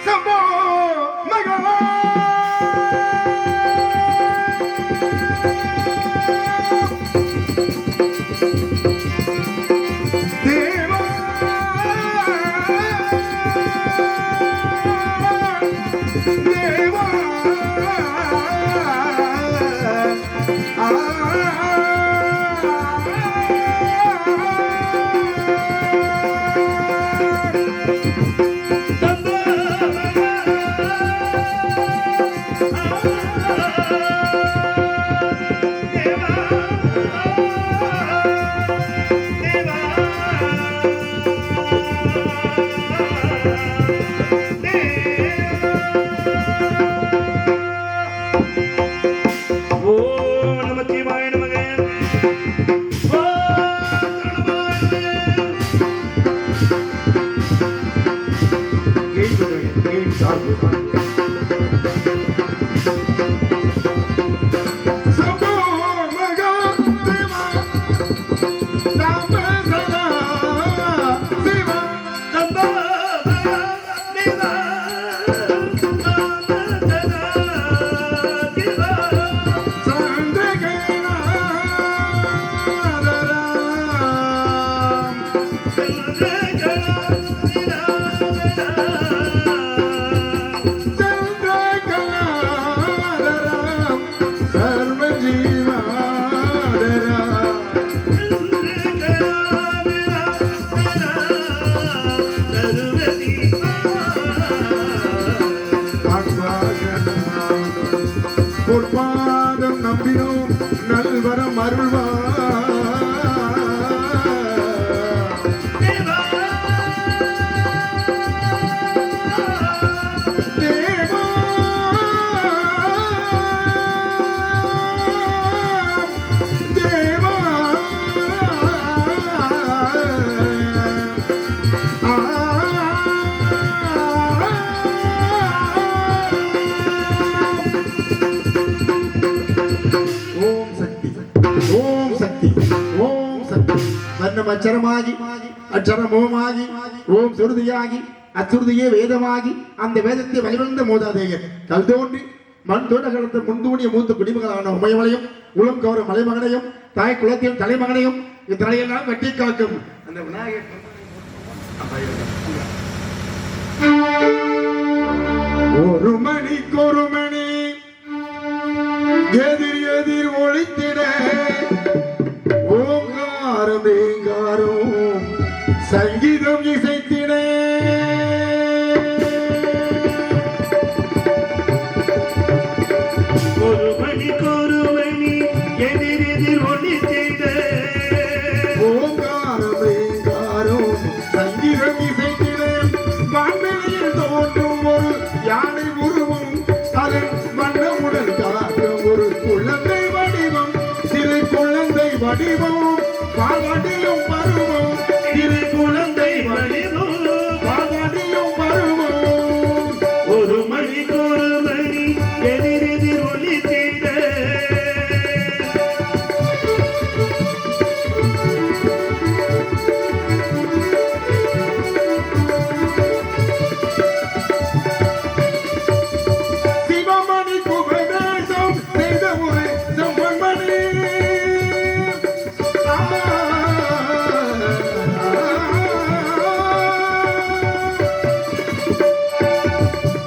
சம்போ மகளா பொற்பாதம் நம்பினோம் நல்வரம் அருள்வா அச்சரமாகி அச்சரமோமாகி ஓம் சுருதியாகி அச்சுருதியே வேதமாகி அந்த வேதத்தை வழிவந்த மோதாதேயர் கல் தோன்றி மண் தோன்ற காலத்தில் முன்தூணிய மூத்த குடிமகளான உமையவளையும் உளம் கௌர மலைமகனையும் தாய் குலத்தில் தலைமகனையும் இத்தனையெல்லாம் வெட்டி காக்கும் அந்த விநாயகர் ஒரு மணிக்கு ஒரு மணி எதிர் எதிர் ஒழித்திட சங்கீதம் இசைத்திட ஒரு மணி எதிர் எதிர் ஒழித்திட ஓங்காரம் சங்கீதம் இசைத்திட வான்வெளியில் தோன்றும் ஒரு யானை உருவம் அதன் வண்ணமுடன் காட்டும் ஒரு குழந்தை வடிவம் சிறு குழந்தை வடிவம் பாவடியும் பருவம் திரு குழந்தை வடிவம் பாவடியும் பருவம் ஒரு மணிக்கு ஒரு மணி எதிர் எதிர் ஒழித்திட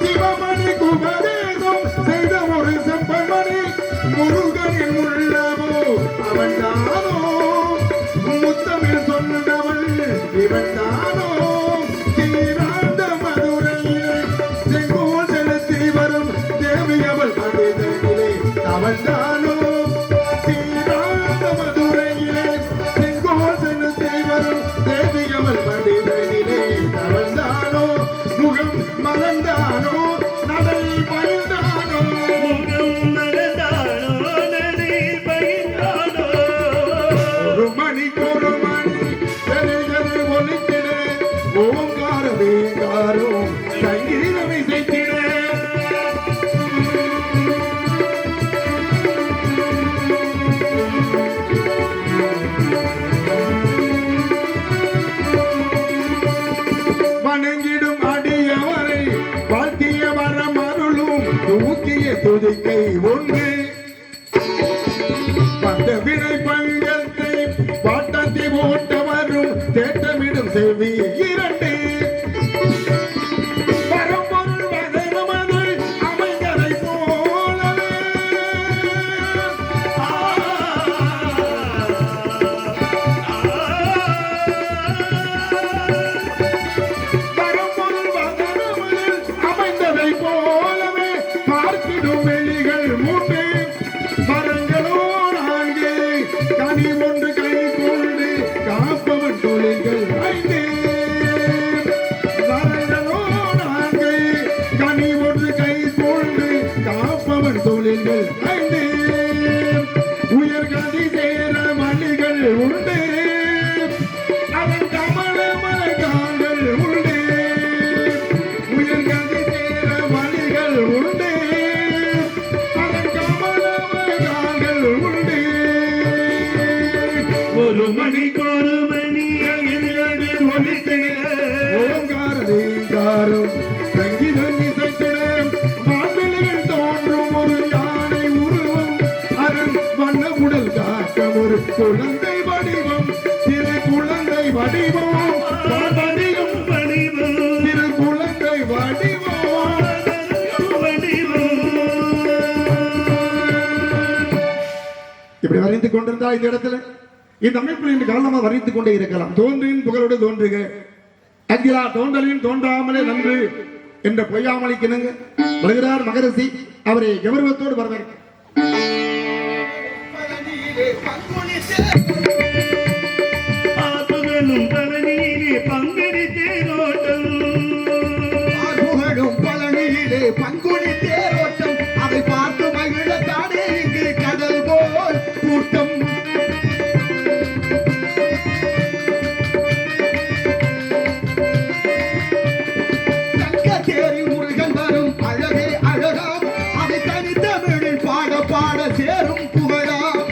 சிவமணி குபதேசம் செய்த ஒரு செம்மணி முருகனின் உள்ளவோ அவன்தானோ முத்தமிழ் சொன்னவள் இவன்தானோ தீராந்த மதுரையிலே செங்கோல் செலுத்தி வரும் தேவி அவள் மனிதனிலே அவன்தானோ தீராந்த மதுரையிலே செங்கோல் செலுத்தி வரும் தேவி அவள் மனிதனிலே அவன்தானோ முகம் மலர்ந்தானோ நடை பயிர்ந்தானோ ஓங்காரம் சங்கீதம் இசைத்திட வணங்கிடும் அடியவரை தூக்கிய துதிக்கை ஒன்று அந்த வினை பங்கத்தை பாட்டத்தை ஓட்ட வரும் தேட்டமிடும் செவி இரண்டு பரம்பொருள் வதனமது அமைந்ததை போலவே பரம்பொருள் வதனமது அமைந்ததை போலவே பார்த்திடும் வெளிகள் மூன்று மரங்களோ நான்கு கனி ஒன்று கை கொண்டு காப்பவன் தொழில்கள் ஐந்து மரங்களோ நான்கு கனி ஒன்று கை கொண்டு காப்பவன் தொழில்கள் ஐந்து உயர்கதி சேர மணிகள் உண்டு அதன் கமல மலகாங்கள் உண்டு உயர்கதி சேர மணிகள் உண்டு அதன் கமல மலகாங்கள் உண்டு ஒரு மணிக்கொரு மணி எதிரடி ஒலித்திட ஓங்காரம் சங்கீதம் இசைத்திட மாப்பிள்ளைகள் தோன்றும் ஒரு யானை உருவம் அதன் வண்ண உடல் காக்க ஒரு குழந்தை வடிவம் திரு குழந்தை வடிவம் வடிவம் வடிவம் திரு குழந்தை வடிவம் இப்படி வரைந்து கொண்டிருந்தா இந்த இடத்துல இந்த அமைப்பில் இன்று காரணமாக வரைத்துக் கொண்டே இருக்கலாம் தோன்றின் புகழோடு தோன்றுக அங்கிலா தோன்றலின் தோன்றாமலே நன்று என்ற பொய்யாமலிக்கணுங்க வருகிறார் மகரிஷி அவரை கௌரவத்தோடு வரவேற்க ஆப்புகளும் பழனியிலே பங்குனி தேரோட்டம் புகழும் பழனியிலே பங்குனி தேரோட்டம் அதை பார்த்து மகிழத்தானே இங்கு கடல் போல் கூட்டம் தங்கத்தேரி முருகன் வரும் அழகே அழகாம் அதை தனித்தமிழில் பாட பாட சேரும் புகழாம்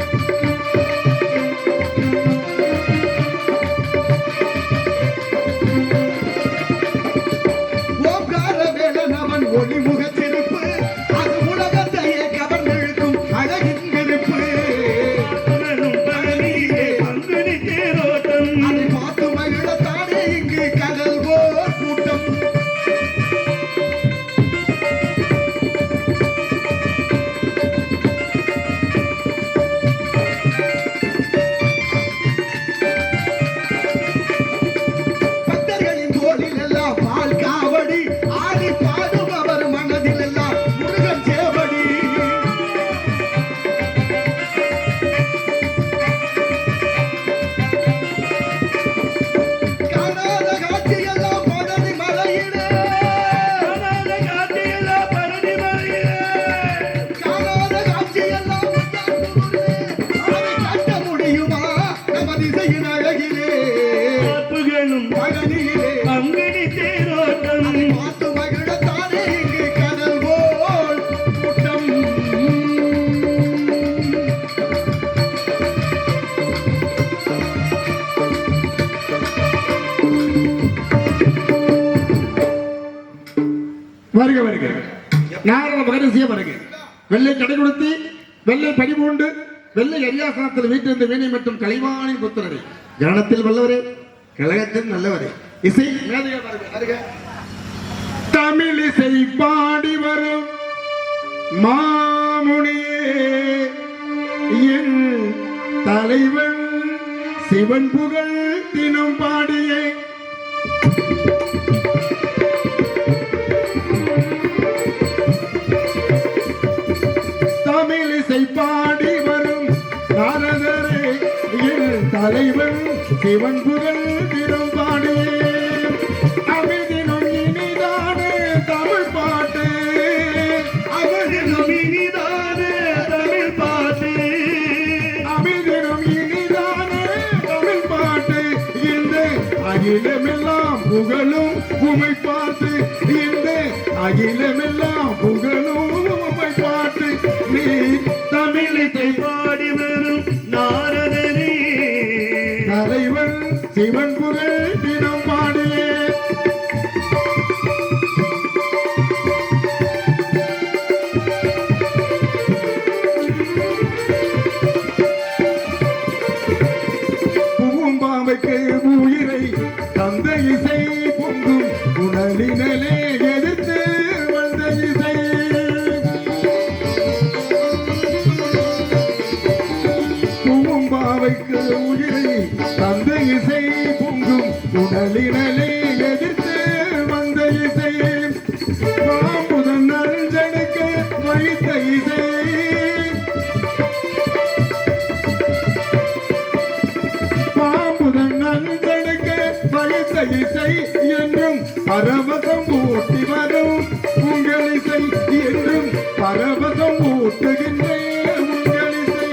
ஓங்கார வேலன் அவன் ஒளிமுகத்திருப்பு அது உலகத்தையே கவர்ந்தெழுக்கும் அழகின் விருப்பு ஆப்புகளும் பழனியிலே பங்குனி தேரோட்டம் அதை பார்த்து மகிழத்தானே இங்கு கடல் போல் கூட்டம் பக்தர்களின் தோளில் எல்லாம் பால் காவடி ஆடி பாடும் அவர் மனதில் எல்லாம் முருகன் சேவடி காணாத காட்சியெல்லாம் பழனி மலையிலே காணாத காட்சியெல்லாம் பழனி மலையிலே காணாத காட்சியெல்லாம் வந்தால் அதை காட்ட முடியுமா நமது இசையின் அழகிலே ஆப்புகளும் பழனியிலே பங்குனி தேரோட்டம் பார்த்து மகிழத்தானே இங்கு கடல் போல் கூட்டம் வருக வருக நாரத மகரிஷிய வருக வெள்ளை கடை கொடுத்து வெள்ளை படிபூண்டு வெள்ளை அரியாசனத்தில் வீட்டிலிருந்து வீணை மற்றும் கலைவாணின் புத்திரரே கணத்தில் வல்லவரே கழகத்தில் நல்லவரே இசை மேதைகள் வருக வருக தமிழ் இசை பாடி வரும் மாமுனியே என் தலைவன் சிவன் புகழ் தினம் பாடியே தமிழிசை பாடி வரும் நாரதரே என் தலைவன் சிவன் புகழ் தினம் பாடியே அமிதினும் இனிதானே தமிழ் பாட்டு அவர்களும் இனிதானே தமிழ் பாட்டு அமிதினும் இனிதானே தமிழ் பாட்டு இந்த அகிலமெல்லாம் புகழும் உமை பார்த்து இந்த அகிலமெல்லாம் புகழும் உமை பார்த்து நீ தமிழிசை பாடி வரும் நாரதனே தலைவன் சிவன் புகழ் தினம் பாடியே பரவசம் ஊட்டி வரும் உங்கள் இசை என்றும் பரவசம் ஊட்டுகின்றேன் உங்கள் இசை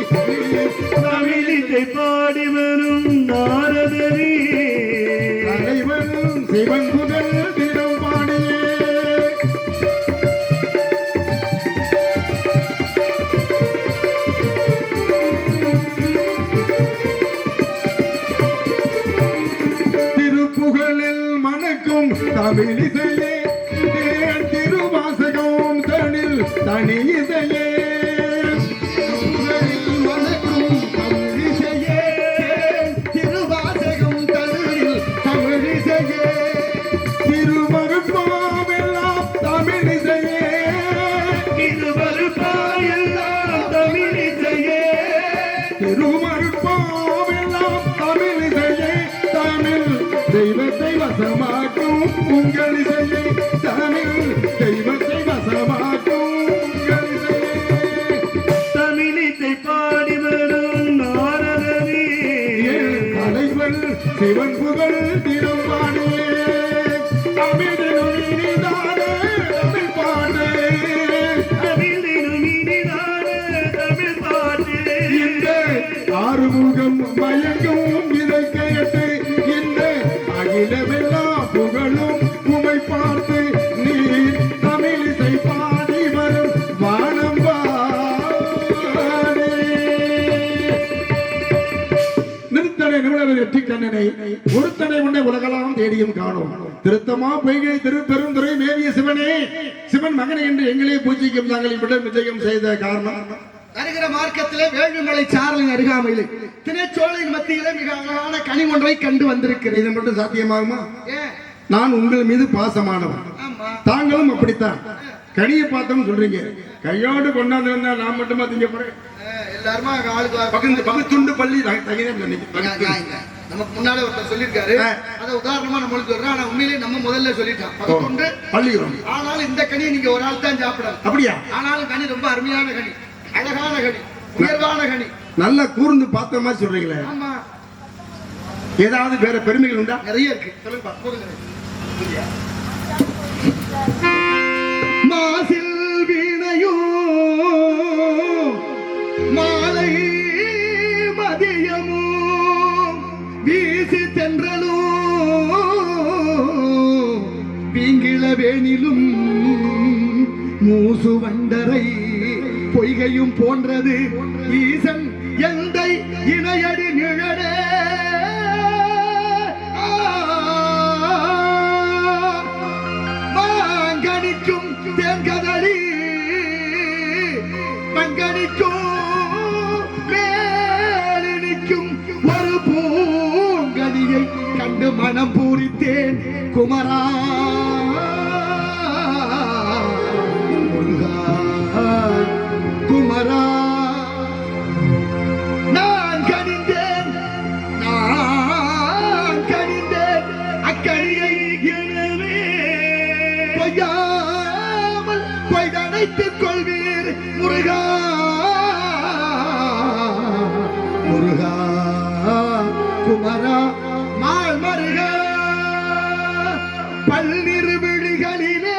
தமிழிசை பாடி வரும் நாரதரே தலைவனும் சிவன் புகழ் தினம் பாடியே திருப்புகழில் மணக்கும் தமிழிசையே தேன் திருவாசகம் தனில் தனி இசையே புகழில் மணக்கும் தமிழிசையே, திருவாசகம் தனில் தமிழிசையே. திருமருப்பாவெல்லாம் தமிழிசையே திருவருப்பாயெல்லாம் தமிழிசையே திருமருப்பாவெல்லாம் தமிழிசையே தமிழ் தெய்வத்தை வசமாக்கும் உங்கள் இசையை தமிழ் தெய்வத்தை வசமாக்கும் உங்கள் இசையை தமிழிசை பாடி வரும் நாரதரே தலைவன் சிவன் புகழ் தினம் பாடியே தமிழினும் இனிதான தமிழ் பாடு தமிழினும் இனிதான தமிழ் பாட்டு இந்த ஆறுமுகம் மயங்கும் இதை கேட்டு இந்த அகிலமெல்லாம் புகழும் உமை பார்த்து நீ தமிழிசை பாடி வரும் வானம் வானே. நிறுத்தனை நிமிடம் வெற்றி கண்ணனை ஒருத்தனை உன்னை உலகலாம் தேடியும் காணும் திருத்தமா பொய்கை திருப்பெருந்துறை மேவிய சிவனே சிவன் மகனை என்று எங்களே பூஜிக்கும் தாங்கள் இவ்விடம் விஜயம் செய்த காரணம் வருகிற மார்க்கத்திலே வேள்விமலை சாரலின் அருகாமையிலே திணைச்சோலையின் மத்தியிலே மிக அழகான கனி ஒன்றை கண்டு வந்திருக்கிறேன். இது மட்டும் சாத்தியமாகுமா? ஏன்? நான் உங்கள் மீது பாசமானவன் ஆமா. தாங்களும் அப்படித்தான் கனியை பார்த்தோம் சொல்றீங்க கையோடு கொண்டாந்து வந்தா நான் மட்டுமா திங்க போறேன் எல்லாருமா ஆளுக்கு பகுத்துண்டு பள்ளி தகிதம் நமக்கு முன்னாலே ஒருத்தர் சொல்லியிருக்காரு. அதை உதாரணமா நம்மளுக்கு சொல்றேன். ஆனா உண்மையிலேயே நம்ம முதல்ல சொல்லிட்டோம். பகுத்துண்டு பள்ளி ஆனாலும் இந்த கனியை நீங்க ஒரு ஆள் தான் சாப்பிடலாம். அப்படியா? ஆனாலும் கனி ரொம்ப அருமையான கனி, அழகான கனி, உயர்வான கனி. நல்லா கூர்ந்து பார்த்த மாதிரி சொல்றீங்களே. ஆமா, ஏதாவது வேற பெருமைகள் உண்டா? நிறைய இருக்கு. சொல்லுங்க. மாசில் வீணையோ மாலை மதியமோ வீசி தென்றலோ பீங்கிள வேணிலும் மூசு வண்டரை பொய்கையும் போன்றது ஈசன் எந்தை இணையடி நிழலே. மாங்கனிக்கும் தேன்கதளி மங்கனிக்கும் மேலினிக்கும் ஒரு பூங்கனியை கண்டு மனம் பூரித்தேன் குமரா. முருகா, குமரா, நான் கனிந்தேன் அக்கனியை எனவே பொய்யாமல் பொய்தனைத்துக் கொள்வீர் முருகா. முருகா, குமரா, மால் மருகா, பல்லிரு விழிகளிலே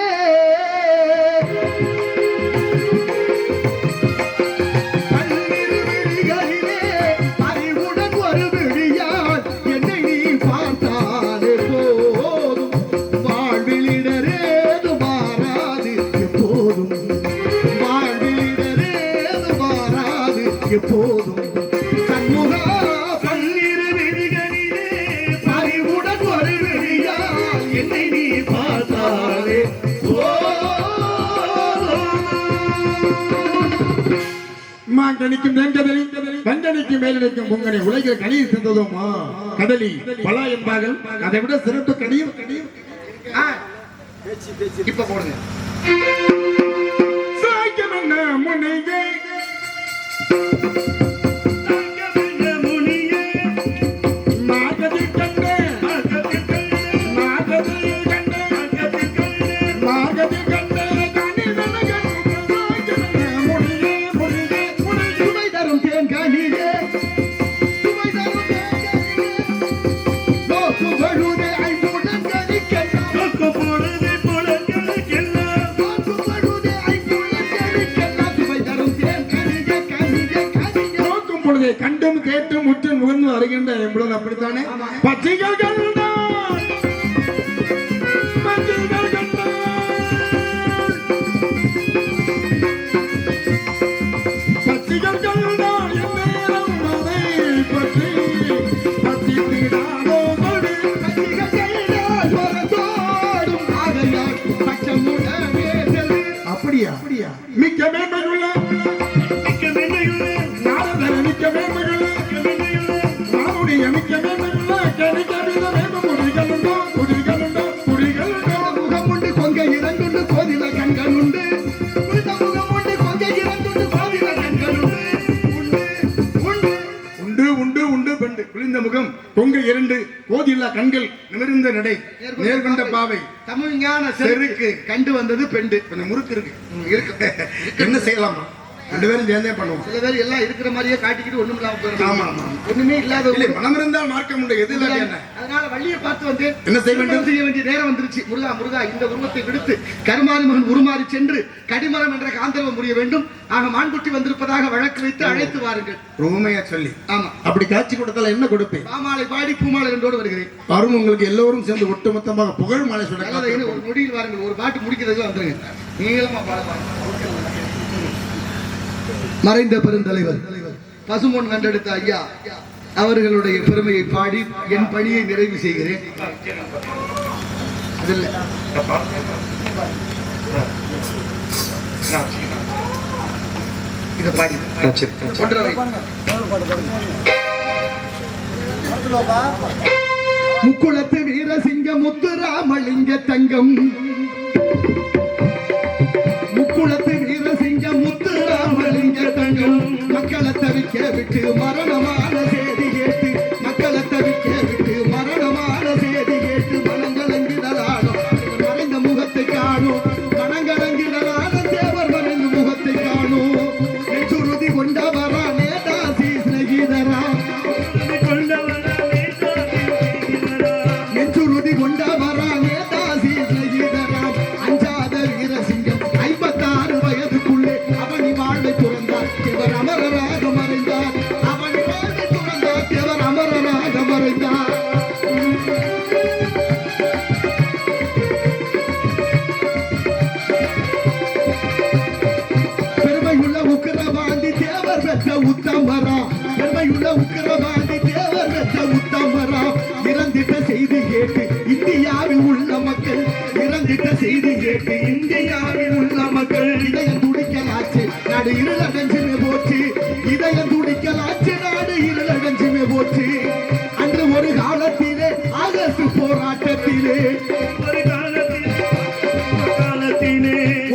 அறிவுடன் ஒரு விழியால் என்னை நீ பார்த்தாலே போதும். வாழ்விலிடரேது மாறாது எப்போதும், வாழ்விலிடரேது மாறாது எப்போதும். சண்முகா, பல்லிரு விழிகளிலே அறிவுடன் ஒரு விழியால் என்னை நீ பார்த்தாலே மாங்கனிக்கும் தென்கதலி வங்கனிக்கும் மேலடிக்கும் பொங்கனை உலகில் கனியை தந்ததும் கடலி பலா என்பார்கள். அதை விட சிறப்பு கனியும் இப்ப போடுங்க. சாய்க்கம் என்ன முனைகை தங்கமென்ற முனியே மாகதி கண்டே மாகதி கண்டே மாகதி கண்டே கனி தனகன் சாய்க்கம் என்ன முனிகை முனிகை முனிகை சுமை தரும் தேன்கனியே, சுமை தரும் தேன்கனியே, நோக்கு வழுதே ஐம்புடன் கனிக்கெல்லாம் கொக்கு பொழுது கேட்டு முற்றின் முகந்து வருகின்ற என்பது அப்படித்தானே? பச்சைகள் கண்டால் பச்சைகள் கண்டால் பச்சைகள் கண்டால் என் நேரம் அதை பற்றி பத்தித்திடாதோ கொடு. பச்சிகள் கையால் பறந்தோடும் ஆகையால் பச்சமுடனே செல். அப்படியா? மிக்க மேன்மையுள்ள மிக்க மென்மையுள்ள நாரதர் மிக்க மேன்மையுள்ள நாவுடைய மிக்க மேன்மையுள்ள கணிகவித வேம குடிகளுண்டோ குடிகளுண்டோ குடிகளுண்டோ. முகம் உண்டு கொங்கை இரண்டுண்டு கோதில கண்கள் உண்டு. புனித முகம் உண்டு கொங்கை இரண்டுண்டு கோதில கண்கள் உண்டு. உண்டு உண்டு உண்டு உண்டு உண்டு பெண்டு குளிர்ந்த முகம் கொங்கு இரண்டு கோதில்லா கண்கள் நிமிர்ந்த நடை நேர்கொண்ட பாவை தமிழ் ஞான செருக்கு கண்டு வந்தது பெண்டு. கொஞ்சம் முறுக்கு இருக்கு. இருக்கு. என்ன செய்யலாமா? ரெண்டு பேரும் சேர்ந்தே பண்ணுவோம். சில பேர் எல்லாம் இருக்கிற மாதிரியே காட்டிக்கிட்டு ஒண்ணும் இல்லாம போயிடும். ஆமா, ஆமா. ஒண்ணுமே இல்லாத இல்லை, மனம் இருந்தால் மார்க்கம் உண்டு. எது இல்லை என்ன? அதனால வள்ளியை பார்த்து வந்து என்ன செய்ய வேண்டும்? திருமணம் செய்ய வேண்டிய நேரம் வந்துருச்சு. முருகா முருகா, இந்த உருவத்தை விடுத்து கருமாரி மகன் உருமாறி சென்று கடிமரம் என்ற காந்தர்வம் முடிய வேண்டும். ஆக மான்குட்டி வந்திருப்பதாக வழக்கு வைத்து அழைத்து வாருங்கள். உண்மையா சொல்லி ஆமா, அப்படி காட்சி கொடுத்தால என்ன கொடுப்பேன்? பாமாலை பாடி பூமாலை என்றோடு வருகிறேன். வரும் உங்களுக்கு எல்லோரும் சேர்ந்து ஒட்டுமொத்தமாக புகழ் மாலை சொல்ல நல்லது, இன்னும் ஒரு நொடியில் வாருங்கள். ஒரு பாட்டு முடிக்கிறதுக்கு வந்துருங்க. நீளமா பாட மறைந்த பெருந்தலைவர் பசுமொன் கண்டெடுத்த ஐயா அவர்களுடைய பெருமையை பாடி என் பணியை நிறைவு செய்கிறேன். அதில் இதை பாடி ஒன்றரை முக்குளத்து வீரசிங்க முத்துராமலிங்க தங்கம். முக்குளத்து வீரசிங்க முத்துராமலிங்க தங்கம். மக்களை தவிக்க விட்டு மரணமான செய்தி கேட்டு, மக்களை தவிக்க விட்டு மரணமான செய்தி கேட்டு மனங்கலங்கிடலானோ மறைந்த முகத்தை காணும். மனங்கலங்கிடலான தேவர் மறைந்த முகத்தை காணும். நெச்சுறுதி கொண்டவரா நேதாசி சிநேகிதரா. நெச்சுறுதி கொண்டவரா நேதாசி சிநேகிதரா. அஞ்சாத வீரசிங்கம் 56 வயதுக்குள்ளே அவனி வாழ்வை துறந்தார். இவர் அமரராக மறைந்தார். அவனி வாழ்வை துறந்தார். இவர் அமரராக மறைந்தார். பெருமையுள்ள உக்கிரவாண்டி தேவர் பெற்ற உத்தமரா. பெருமையுள்ள உக்கிரவாண்டி தேவர் பெற்ற உத்தமரா. இறந்திட்ட செய்தி கேட்டு இந்தியாவில் உள்ள மக்கள், இறந்திட்ட செய்தி கேட்டு இந்தியாவில் உள்ள மக்கள் இதயம் துடிக்கலாச்சு, நாடு இருளடைஞ்சுமே போச்சு. இதயம் துடிக்கலாச்சு, நாடு இருளடைஞ்சுமே போச்சு. அன்று ஒரு காலத்திலே ஆகஸ்ட் போராட்டத்திலே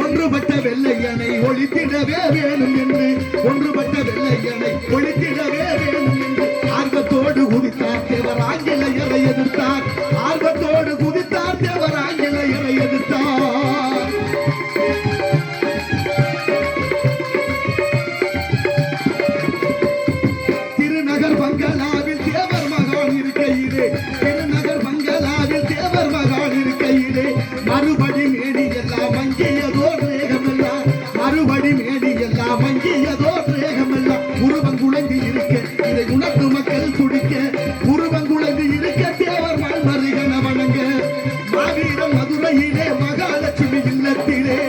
ஒன்றுபட்ட வெள்ளையனை ஒழித்திடவே வேணும் என்று, ஒன்றுபட்ட வெள்ளையனை ஒழித்திடவே வேணும் என்று ஆர்வத்தோடு குதித்தார் தேவர் ஆங்கிலேயரை எதிர்த்தார். ஆர்வத்தோடு குதித்தார் தேவர் ஆங்கிலேயரை எதிர்த்தார். திருநகர் பங்களாவில் தேவர் மகான் இருக்கையிலே, திருநகர் பங்களாவில் தேவர் மகான் இருக்கையிலே மறுபடி மேடி எல்லாம் மங்கியதோ ரேகமெல்லாம், மறுபடி மேடி எல்லாம் மங்கியதோ ரேகமெல்லாம். உருவங்குழந்தி இருக்க இதை உணர்ந்து மக்கள் துடிக்க, உருவங்குழந்தி இருக்க தேவர் மல்மருகன வணங்க. மாவீரம் மதுரையிலே மகாலட்சுமி இல்லத்திலே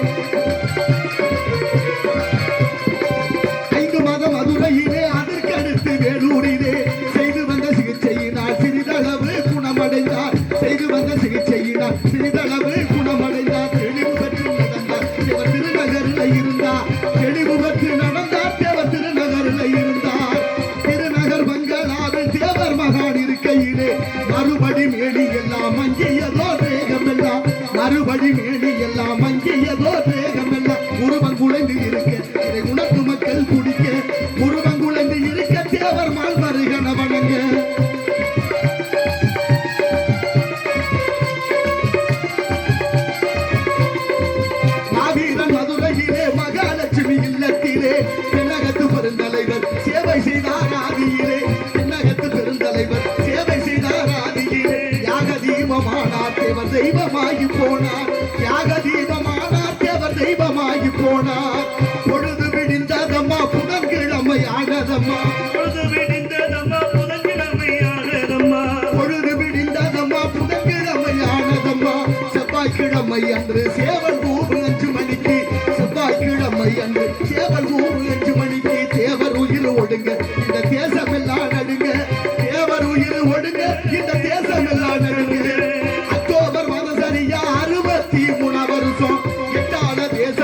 5 மாதம் மதுரையிலே அதற்கடுத்து வேலூரிலே செய்து வந்த சிகிச்சையினால் சிறிதளவு குணமடைந்தார். செய்து வந்த சிகிச்சையினால் சிறிதளவு குணமடைந்தார். தெளிவு பெற்று நடந்தார் தேவர் திருநகரில் இருந்தார். தெளிவு பெற்று நடந்தார் தேவர் திருநகரில் இருந்தார். திருநகர் பங்களாவில் தேவர் மகான் இருக்கையிலே மறுபடி மேடி எல்லாம் மங்கியதோ தேகமெல்லாம், மறுபடி மேடி எல்லாம் மங்கியதோ தேகமெல்லாம். உருவங்குழந்து இருக்க இதை உணர்ந்து மக்கள் குடிக்க, உருவங்குழந்து இருக்க தேவர் மால்மருகன வணங்க. மாவீரன் மதுரையிலே மகாலட்சுமி இல்லத்திலே தென்னகத்து பெருந்தலைவர் சேவை செய்தார் ஆதியிலே. தென்னகத்து பெருந்தலைவர் சேவை செய்தார் ஆதியிலே. யாக தீபமானார் தேவர் தெய்வமாகி போனார். யாக தீபமானார் தேவர் தெய்வமாகி போனார். பொழுது விடிந்ததம்மா புதன்கிழமை ஆனதம்மா, பொழுது விடிந்ததம்மா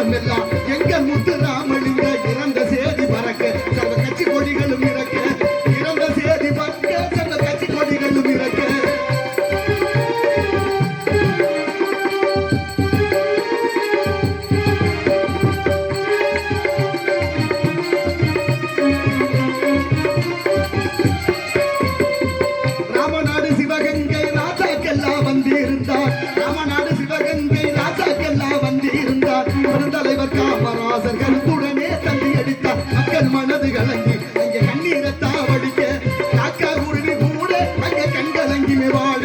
உலகம் எல்லாம் எங்கள் முத்து ராமலிங்க இறந்த சேதி பறக்க சர்வ கட்சி கொடிகளும் இறக்க இறந்த சேதி பறக்க சர்வ கட்சி கொடிகளும் இறக்க ராமநாடு சிவகங்கை ராஜாக்கெல்லாம் வந்திருந்தார் ராமநாடு சிவகங்கை ராஜாக்கெல்லாம் வந்திருந்தார் பெருந்தலைவர் காமராசர் கருத்துடனே தந்தி அடித்தார் மக்கள் மனது கலங்கி அங்கே கண்ணீரத்தா வடிக்க காக்கா குருவி கூட அங்கே கண்கலங்கி வாழ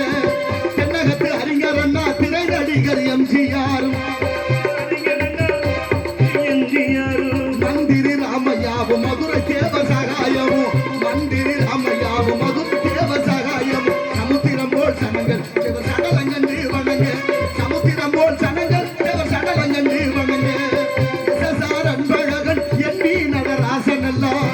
தென்னகத்து அறிஞர் அண்ணா திரை நடிகர் எம்ஜிஆரும் மந்திரி ராமையாவும் மதுரை தேவ சகாயமும் மந்திரி ராமையாவும் மதுரை தேவ சகாயமும் சமுத்திரம் போல் சனங்கள் தேவர் சடலங்கண்டு வணங்க சமுத்திரம் போல் சனங்கள் தேவர் சடலங்கண்டு வணங்க எஸ்எஸ்ஆர் அன்பழகன் என்.வி. நடராசன் எல்லாம்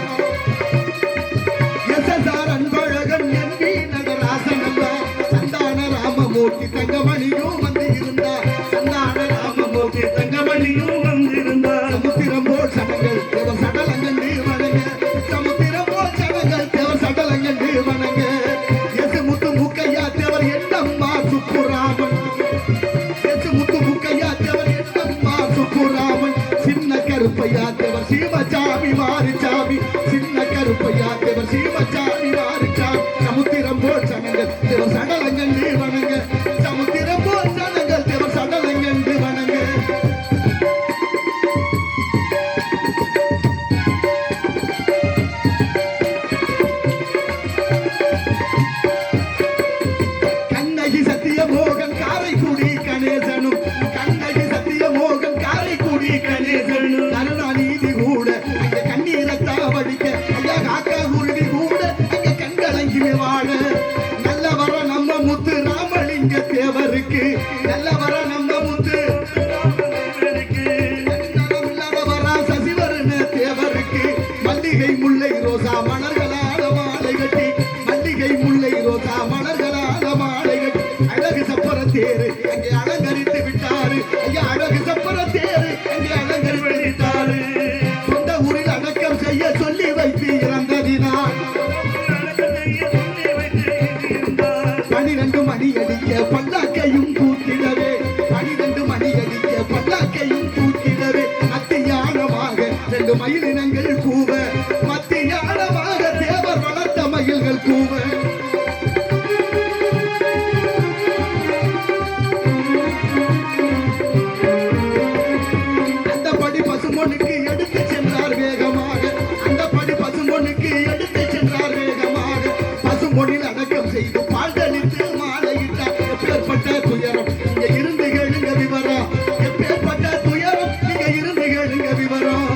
எஸ்எஸ்ஆர் அன்பழகன் என்.வி. நடராசன் எல்லாம் சந்தான ராமமூர்த்தி தங்கமணியும் வந்து இருந்தார் சந்தான ராமமூர்த்தி தங்கமணியும் வந்திருந்தார் சமுத்திரம் போல் சடங்கள் தேவர் சடலங்கண்டு வணங்க சமுத்திரம் போல் சடங்கள் தேவர் சடலங்கண்டு வணங்க எசு முத்து முக்கையா தேவர் எண்ணம்மா சுப்புராமன் எசு முத்து முக்கையா தேவர் எண்ணம்மா சுப்புராமன் சின்ன கருப்பையா தேவர் சீமச்சாமி மாரிச்சாமி சின்ன கருப்பையா தேவர் சீமச்சாமி மாரிச்சாமி சமுத்திரம் போல் சடங்கள் தேவர் சடலங்கண்டு வணங்க சமுத்திரம் போல் சடங்கள் தேவர் சடலங்கண்டு வணங்க கண்ணகி சத்தியமோகன் காரைக்குடி கணேசனும் கண்ணகி சத்தியமோகன் காரைக்குடி கணேசனும் கருணாநிதி கூட அங்க கண்ணீரத்தா வடிக்க ஐயா காக்கா குருவி கூட அங்க கண்கலங்கி வாழ நல்லவர நம்ம முத்து ராமலிங்க தேவருக்கு நல்லவர நம்ம முத்து நல்லவரா சசிவரன தேவருக்கு மல்லிகை முல்லை ரோசா மலர்களான மாலை கட்டி மல்லிகை முல்லை ரோசா மலர்களான மாலை கட்டி அழகு சப்பர தேரு அங்கே அலங்கரித்து விட்டாரு ஐயா அழகு சப்பர தேரு அங்கே அலங்கரித்து விட்டாரு சொந்த ஊரில் அடக்கம் செய்ய சொல்லி வைத்து இறந்ததினால் 12 மணி அடிக்க பல்லாக்கையும் தூக்கிடவே 12 மணி அடிக்க பல்லாக்கையும் தூக்கிடவே மத்தியானமாக 2 மயிலினங்கள் கூவ மத்தியானமாக தேவர் வளர்த்த மயில்கள் கூவ அந்த படி பசும்பொன்னுக்கு எடுத்து சென்றார் வேகமாக அந்த படி பசும்பொன்னுக்கு எடுத்து சென்றார் வேகமாக பசும்பொன்னில் அடக்கம் செய்து பாழ்தளித்து மாலையிட்டார் எப்பேற்பட்ட துயரம் இங்க இருந்து கேளுங்க விவரம் எப்பேற்பட்ட துயரம் இங்க இருந்து கேளுங்க விவரம்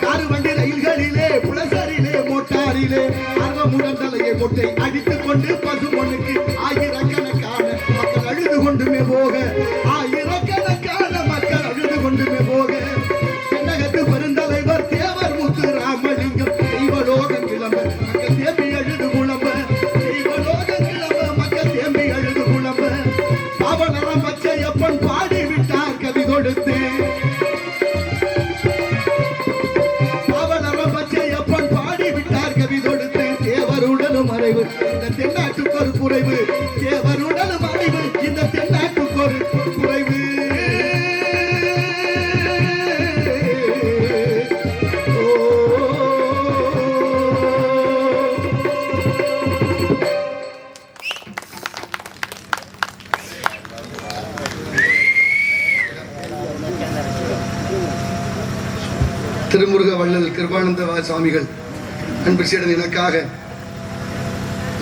காரு வண்டி ரயில்களிலே புலசரிலே மோட்டாரிலே அறமுடன் தலையை மொட்டை அடித்துக் கொண்டு பசும்பொன்னுக்கு ஆயிரக்கணக்கான மக்கள் அழுது கொண்டுமே போக ஆயிரக்கணக்கான மக்கள் அழுது கொண்டுமே போக தென்னகத்து பெருந்தலைவர் தேவர் முத்து ராமலிங்கம் தெய்வலோகம் கிளம்ப மக்கள் தேம்பி அழுது குழம்ப தெய்வலோகம் கிளம்ப மக்கள் தேம்பி அழுது குழம்ப பாவனரம் பச்சையப்பன் பாடிவிட்டார் கவி கொடுத்து பாவனரம் பச்சையப்பன் பாடிவிட்டார் கவி கொடுத்து தேவருடலும் மறைவு இந்த தென்னாட்டுக்கு ஒரு குறைவு தேவருடலும் மறைவு இந்த தென்னாட்டுக்கு ஒரு குறைவு திருமுருக வள்ளல் கிருபானந்த சுவாமிகள் அன்பு சீடன் எனக்காக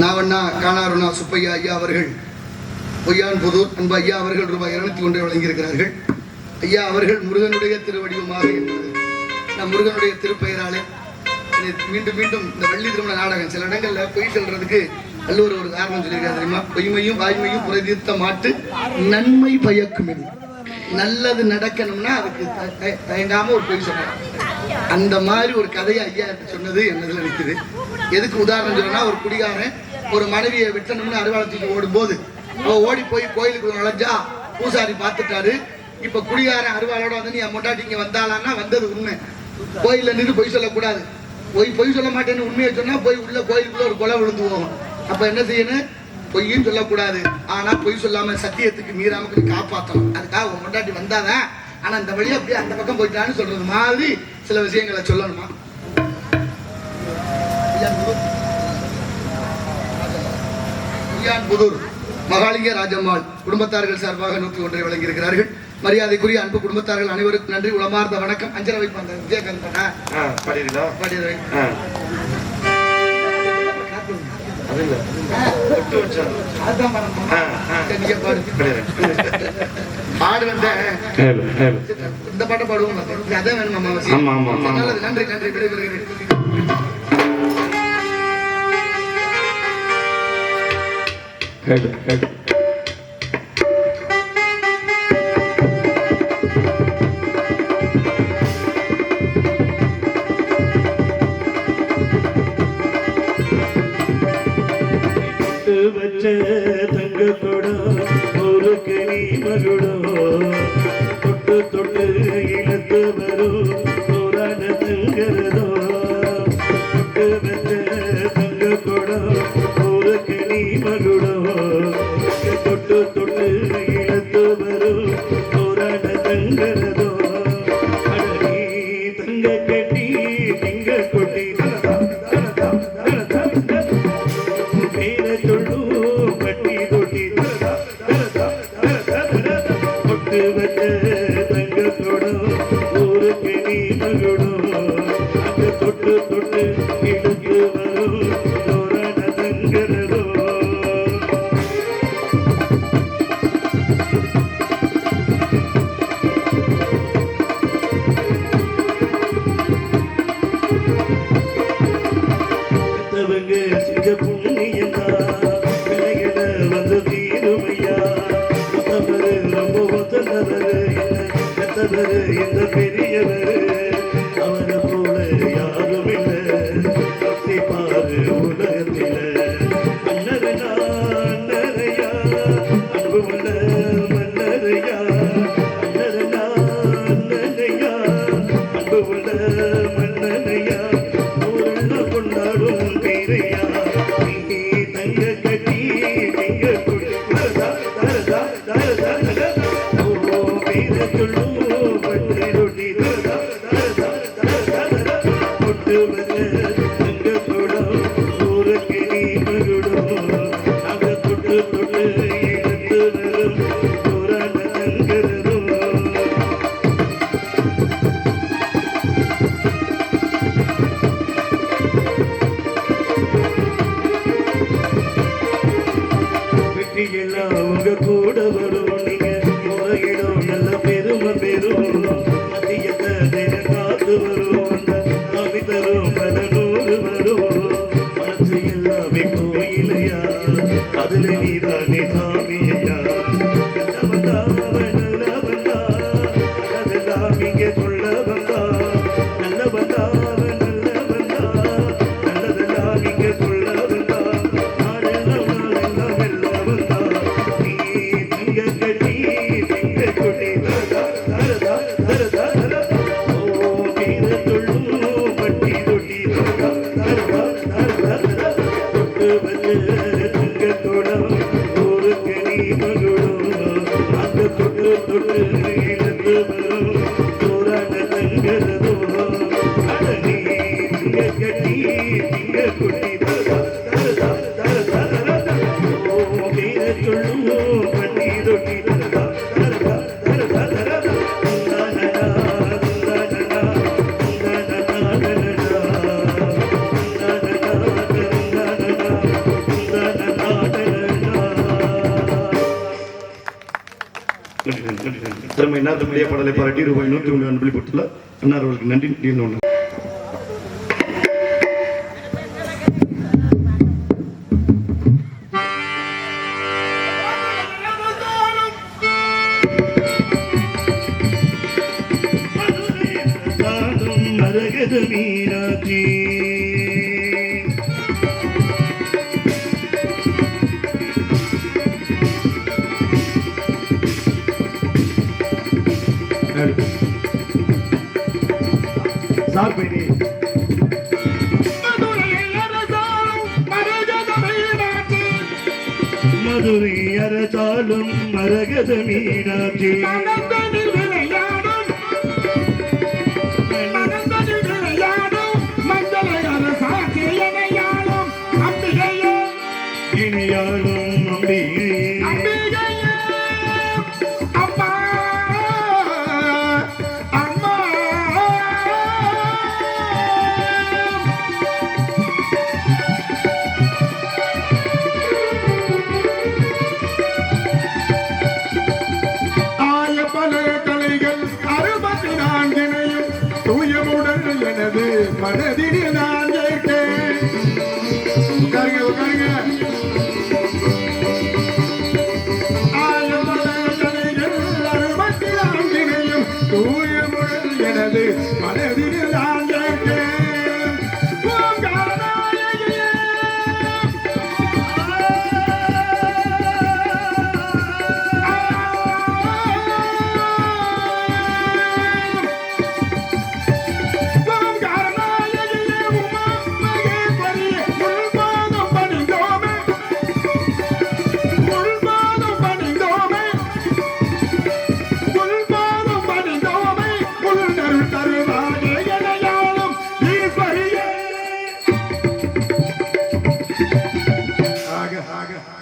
நாவண்ணா காணாருணா சுப்பையா ஐயா அவர்கள் பொய்யான்புதூர் அன்பு ஐயா அவர்கள் ரூபாய் 201 வழங்கியிருக்கிறார்கள். ஐயா அவர்கள் முருகனுடைய திருவடிவமாக என்பது நம் முருகனுடைய திருப்பெயராலே மீண்டும் மீண்டும் இந்த வள்ளி திருமண நாடகம் சில இடங்கள்ல பொய் சொல்றதுக்கு நல்லூர் ஒரு காரணம் சொல்லியிருக்காரு தெரியுமா? பொய்மையும் வாய்மையும் புரைதீர்த்த மாட்டு நன்மை பயக்கும் இது. நல்லது நடக்கணும்னா அதுக்கு தயங்காம ஒரு பொய் சொல்லலாம். அந்த மாதிரி ஒரு கதையை ஐயா சொன்னது என்னதுல நிற்குது. எதுக்கு உதாரணம் சொல்லணும்னா, ஒரு குடிகாரன் ஒரு மனைவியை வெட்டணும்னு அறுவாளத்துக்கு ஓடும் போது ஓடி போய் கோயிலுக்குள்ள நுழைஞ்சா பூசாரி பார்த்துட்டாரு. இப்ப குடிகாரன் அருவாளோட வந்து நீ மொட்டாட்டி இங்க வந்தாலான்னா வந்தது உண்மை. கோயில்ல நின்று பொய் சொல்லக்கூடாது. பொய் சொல்ல மாட்டேன்னு உண்மையை சொன்னா போய் உள்ள கோயிலுக்குள்ள ஒரு கொலை விழுந்து போகும். அப்ப என்ன செய்யணும்? பொய்யும் சொல்லக்கூடாது. ஆனா பொய் சொல்லாம சத்தியத்துக்கு மீறாம காப்பாற்றணும். அதுக்காக உன் மொட்டாட்டி வந்தாதான். ஆனா இந்த வழியா அப்படியே அந்த பக்கம் போயிட்டான்னு சொல்றது மாதிரி சில விஷயங்களை சொல்லணுமா? புதூர் மகாலிங்க ராஜம்மாள் குடும்பத்தார்கள் சார்பாக 101 வழங்கியிருக்கிறார்கள். மரியாதைக்குரிய அன்பு குடும்பத்தார்கள் அனைவருக்கும் நன்றி, உளமார்ந்த வணக்கம். அஞ்சரை வைப்பு அந்த விஜயகாந்த் பாடு வந்த இந்த பாட்டை பாடுவோம். அதான் வேணும். நல்லது, நன்றி நன்றி. விடைபெறுகிறேன். வச்ச தங்க கொடம் ஒரு கனி மகுடம் தொட்டு தொட்டு இழுத்து வரும் புராண தங்கரதோ. தொட்டு வச்ச தங்க கொடம் ஒரு கனி மகுடம் தொட்டு தொட்டு இழுத்து வரும் புராண தங்கரதோ. அழகி தங்க கட்டி திங்க கொட்டி தொட்டு தொட்டு இழுத்து வரும் தோரண தங்கரதோ. பெத்தவங்க செஞ்ச புண்ணியந்தா விலையில வந்து தீருமையா. மத்தவரு ரொம்ப ஒத்தனவரு என்ன பெத்தவரு இந்த பெரியவரு அவரை போல யாரும் இல்லை. பக்தி பாரு உலகத்தில அண்ணரையா அண்ணரையா அன்பு உள்ள மன்னரையா. அண்ணரையா அண்ணரையா அன்பு உள்ள மன்னரையா. ஊருள்ள கொண்டாடும் பேரையா. நீ தங்க கட்டி திங்க கொடி தரதா தரதா தரதா. ஓ பேரை சொல்லும் பட்டு ரொட்டி தரதா தரதா தரதா. தொட்டு வந்த தங்க கொடம் ஒரு கிளி மகுடம் அங்க தொட்டு தொட்டு இழுத்து வரும் புராண தங்கரதோ. வெற்றியெல்லாம் உங்க கூட வரும். நீங்க முறையிடும் நல்ல பெருமை பெரும். மத்தியத்தை தினம் காத்து வரும். அந்த கவி தரும் பல 100 வரும். மனசு எல்லாமே கோயிலையா அதுல நீதானே சாமியா. நல்ல வந்தா நல்ல வந்தா அதெல்லாம் இங்க கொள்ள வந்தா. நல்ல வந்தா நல்ல வந்தா நல்லதெல்லாம் இங்க கொள்ள வந்தா. நாடெல்லாம் நாடெல்லாம் வெல்ல வந்தா. நீ தங்க கட்டி திங்க கொடி தரதா தரதா தரதா தரதா. ஓ பேரை சொல்லும் பட்டி தொட்டி தரதா தரதா தரதா தரதா. தொட்டு வந்த தங்க கொடம் ஒரு கனி மகுடம் அங்க தொட்டு தொட்டு இழுத்து வரும் புராண தங்கரதோ. அழகி திங்க கட்டி திங்க கொட்டி தரதா தரதா தரதா தரதா. ஓ பேரை சொல்லும் பட்டி தொட்டி தரதா தரதா தரதா தரதா. நனனா நனனா நனனா நனனா திறமை நாட்டுடைய பாடலை பாராட்டி ரூபாய் 101 அன்பளி போட்டுள்ள அன்னார் அவர்களுக்கு நன்றி. மரகத மீனாட்சி சார்பினே மதுரை அரசாலும் மரகத மீனாட்சி இணையாளும் அம்பிகை எனது மனதில் நான் கேட்டேன் எனது மனதில் நான் கேட்டேன்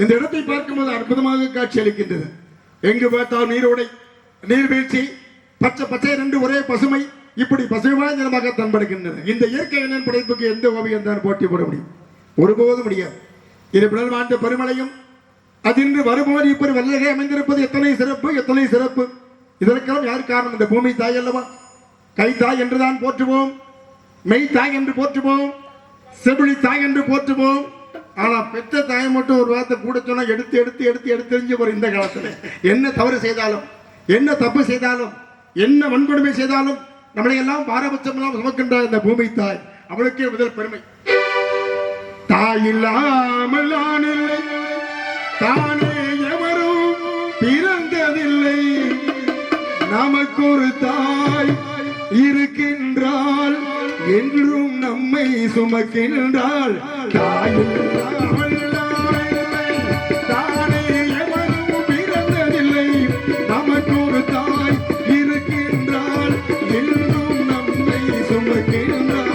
இந்த இடத்தை பார்க்கும்போது அற்புதமாக காட்சி அளிக்கின்றது. எங்கு பார்த்தால் நீரோடை, நீர்வீழ்ச்சி, பச்சை பச்சை ரெண்டு ஒரே பசுமை, இப்படி பசுமை வாய்ந்த நிலமாக தென்படுகின்றன. இந்த இயற்கை எண்ணன் படைப்புக்கு எந்த ஓவியம் தான் போட்டி போட முடியும்? ஒருபோதும் முடியாது. இது பிறல் வாழ்ந்த பெருமளையும் அதின்று வரும்போது இப்படி வல்லகை அமைந்திருப்பது எத்தனை சிறப்பு, எத்தனை சிறப்பு. இதற்கெல்லாம் யார் காரணம்? இந்த பூமி தாய் அல்லவா? கை தாய் என்றுதான் போற்றுவோம், மெய் தாய் என்று போற்றுவோம், செவிலி தாய் என்று போற்றுவோம். ஆனா பெற்ற தாயை மட்டும் ஒரு வார்த்தை கூட சொன்னா எடுத்து எடுத்து எடுத்து எடுத்தெறிஞ்சு வரும். இந்த காலத்துல என்ன தவறு செய்தாலும், என்ன தப்பு செய்தாலும், என்ன வன்கொடுமை செய்தாலும் நம்மளை எல்லாம் பாரபட்சம் எல்லாம் சுமக்கின்ற இந்த பூமி தாய், அவளுக்கே முதல் பெருமை. தாய் இல்லாமல் நான் இல்லை, தானே எவரும் பிறந்ததில்லை, நமக்கு ஒரு தாய் இருக்கின்றாள், என்றும் நம்மை சுமக்கின்றாள். தாய் இல்லாமல் நான் இல்லை, தானே எவரும் பிறந்ததில்லை, நமக்கு ஒரு தாய் இருக்கின்றாள், என்றும் நம்மை சுமக்கின்றாள்.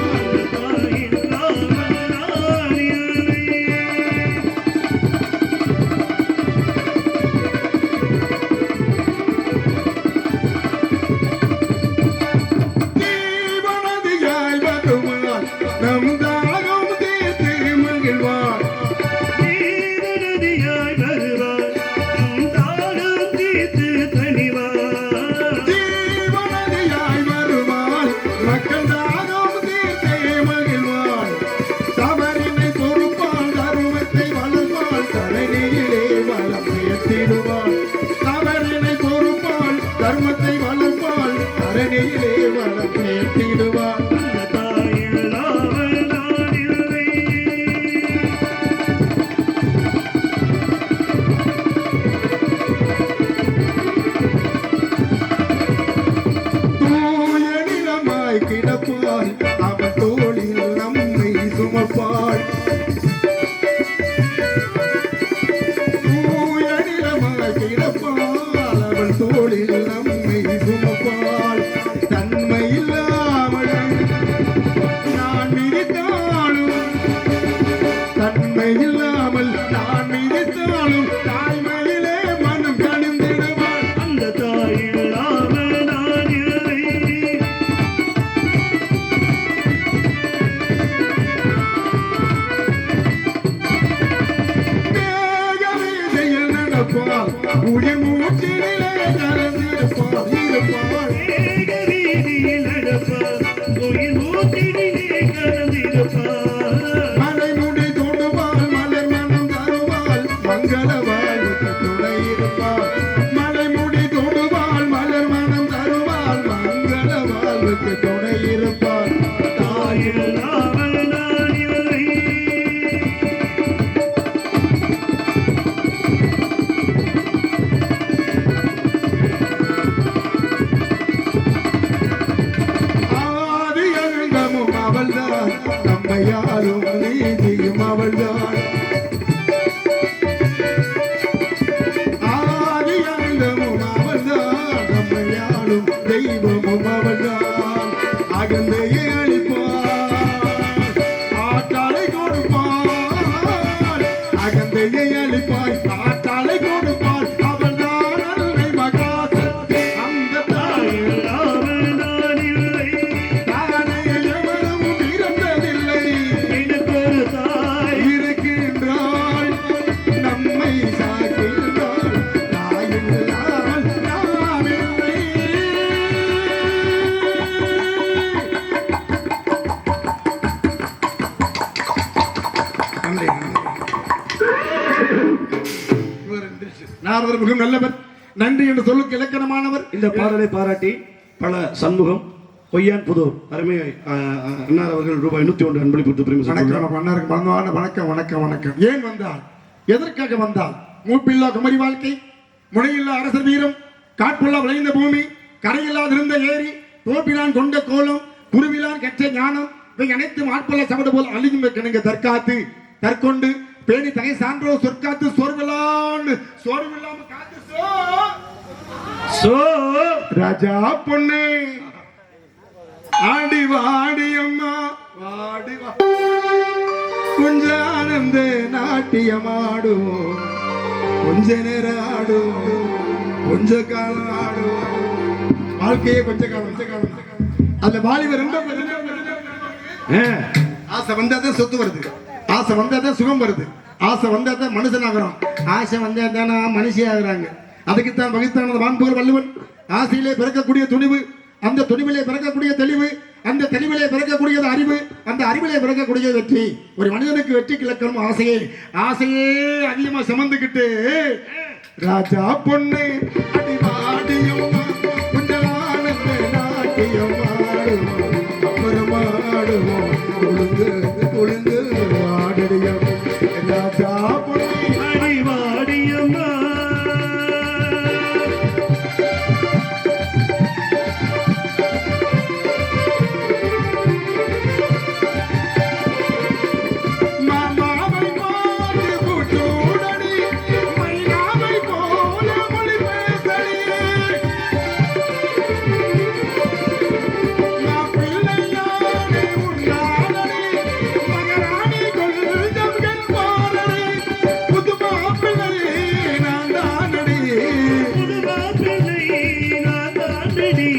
தர்மத்தை வளர்ப்பாள், அரணியிலே வளர்த்திடுவாள். தூய நிலமாய் கிடப்பாள், அவன் தோளில் நம்மை சுமப்பாள். தூய நிலமாய் கிடப்பாள், அவள் தோளில் நம்மை சுமப்பாள். தன்மை இல்லாமல் நான் மிதித்தாலும், தன்மை இல்லாமல் நான் மிதித்தாலும், தாய்மையிலே மனம் கணிந்திடுவாள். அந்த தாய் இல்லாமல் நான் இல்லை. வேகவீதியில் நடப்பாள், உயிர் மூச்சிலே கலந்திருப்பாள், இருப்பாள். வேகவீதியில் நடப்பாள், உயிர் மூச்சிலே கலந்திருப்பாள். மலைமுடி தொடுவாள், மலர் மனம் தருவாள், மங்கள வாழ்வுக்கு துணை இருப்பாள். மலைமுடி தொடுவாள், மலர் மனம் தருவாள், மங்கள வாழ்வுக்கு துணை இருப்பாள். தாயில்லாமல் நான் இல்லை. ஆதி எழுந்த ஆளும் நீதியும் அவள்தான் ஆதியாண்டமும் அவள்தான் நம்மையாளும் தெய்வமும் அவள்தான் அகந்தையை அளிப்பார் ஆட்டாளை கொடுப்பார் அகந்தையை அளிப்பாய் ஆட்டாளை கொடுப்பார் அவள்தான் அன்னை மகாசக்தி அந்த தாயில் அவள்தான் இல்லை தானே எவரும் இறந்ததில்லை எனக்கொரு தாய் இருக்கின்றாள் நம்மை சாக்கின்றாள் தாயில்லாமல் நாமில்லை நன்றி நாரதர் மிகவும் நல்லவர் நன்றி என்று சொல்லுக்கு இலக்கணமானவர் இந்த பாடலை பாராட்டி பல சண்முகம் பொய்யான் புதூர் அருமை அன்னார் அவர்கள் ரூபாய் 101 அன்பளிப்பு பிரிவு வணக்கம் அண்ணாருக்கு வந்தவான வணக்கம் வணக்கம் வணக்கம் ஏன் வந்தால் எதற்காக வந்தால் மூப்பில்லா குமரி வாழ்க்கை முனையில்லா அரசர் வீரம் காட்புள்ளா விளைந்த பூமி கரையில்லாதிருந்த ஏரி தோப்பிலான் கொண்ட கோலம் குருவிலான் கற்ற ஞானம் இவை அனைத்தும் ஆட்புள்ள சவடு போல் அழியும் கிணங்க தற்காத்து தற்கொண்டு பேணி தகை சான்றோ சொற்காத்து சோர்வில்லாம காத்து சோ ராஜா பொண்ணு ஆடி வாடி அம்மா வாடி வா கொஞ்ச ஆனந்த நாட்டியமாடுவோம் கொஞ்ச நேரம் ஆடுவோம் கொஞ்ச காலம் ஆடுவோம் வாழ்க்கையே கொஞ்ச காலம் அதுல வாலிபர் ஆசை வந்தாதான் சொத்து வருது ஆசை வந்தாதான் சுகம் வருது ஆசை வந்தாதான் மனுஷனாகிறோம் ஆசை வந்தாதான் மனுஷி ஆகுறாங்க அதுக்குத்தான் வகித்தானது வான்புகழ் வள்ளுவன் ஆசையிலே பிறக்கக்கூடிய துணிவு அந்த துணிவிலே பிறக்கக்கூடிய தெளிவு அந்த தெளிவிலே பிறக்கக்கூடியது அறிவு அந்த அறிவிலே பிறக்கக்கூடிய வெற்றி ஒரு மனிதனுக்கு வெற்றிக்கு இலக்கணம் ஆசையே ஆசையே அதிகமா சுமந்துக்கிட்டு ராஜா பொண்ணு அடிவாடியும் நாட்டியம் ஆடுவோம் அப்புறமாடுவோம் ஒழுங்கு ஒழுங்கு ஆடியம் ராஜா பொண்ணு அடிவாடியம்மா மாமாவை போட்டு கூட்டூடடி மைனாவை போல மொழி பேசடி மாப்பிள்ளையானே உன்னாடடி மகராணி கொஞ்சம் கண்பாரடி புது மாப்பிள்ளை நான் தானடி புது மாப்பிள்ளை நான் தாண்டடி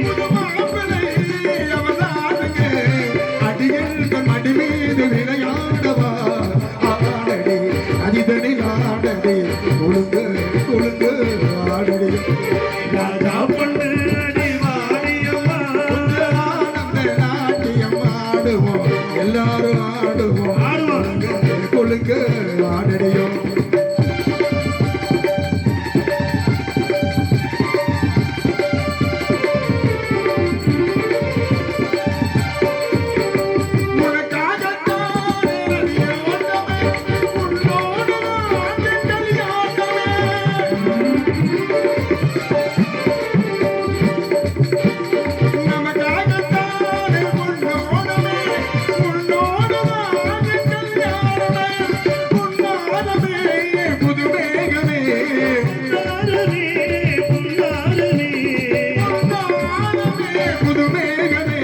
புது மாப்பிள்ளை அவதானுங்க அடிகள் மடி மீது விளையாடவா ஆடடி அதிதனில் ஆடடி ஒழுங்கு ஒழுங்கு ஆடடி ராஜா பொண்ணு அடிவாடியம்மா ஆனந்த நாட்டியம் ஆடுவோம் எல்லாரும் ஆடுவோம் ஆடுவோம். ஒழுங்கு ஆடடியும் உனக்காகத்தானே ரதிய ஓட்டமே உன்னோடு ஆண்டு கல்யாணமே நமக்காகத்தானே உன்னோடமே உன்னோடு ஆண்டு கல்யாணமே உன்னாரமே புது மேகமே புல்லாரமே புல்லாரமே உன்னாரமே புது மேகமே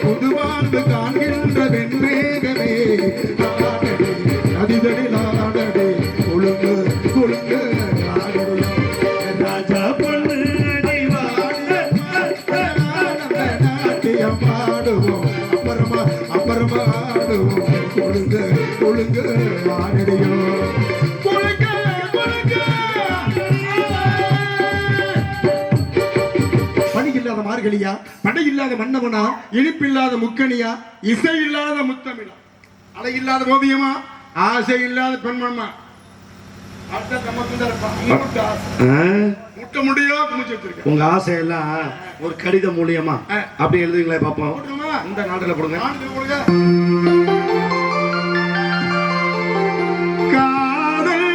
புது வாழ்ந்து காண்கின்ற வெண்மேகமே ஆடடி அதிதனில் ஆடடி ஒழுங்கு ஒழுங்கு ஆடடி ராஜா பொண்ணு ஆனந்த நாட்டியம் ஆடுவோம் அப்புறமா ஆடுவோம் ஒழுங்கு ஒழுங்கு ஆடடியோ ஒழுங்கு ஒழுங்கு பணி இல்லாத மார்கழியா படை இல்லாத மன்னவனா இனிப்பில்லாத முக்கணியா இசை இல்லாத முத்தமிழா அலை இல்லாத ஓவியமா ஆசை இல்லாத பெண்மணமா அடுத்த கம்மத்து தான் இருப்பான் முட்ட முடியா குமிச்சு வச்சிருக்கேன் உங்க ஆசையெல்லாம் ஒரு கடிதம் மூலியமா அப்படி எழுதுங்களே பாப்போம் போட்டுக்கோமா? இந்த நாட்டில் கொடுங்க நான்கு கொடுங்க. காதல்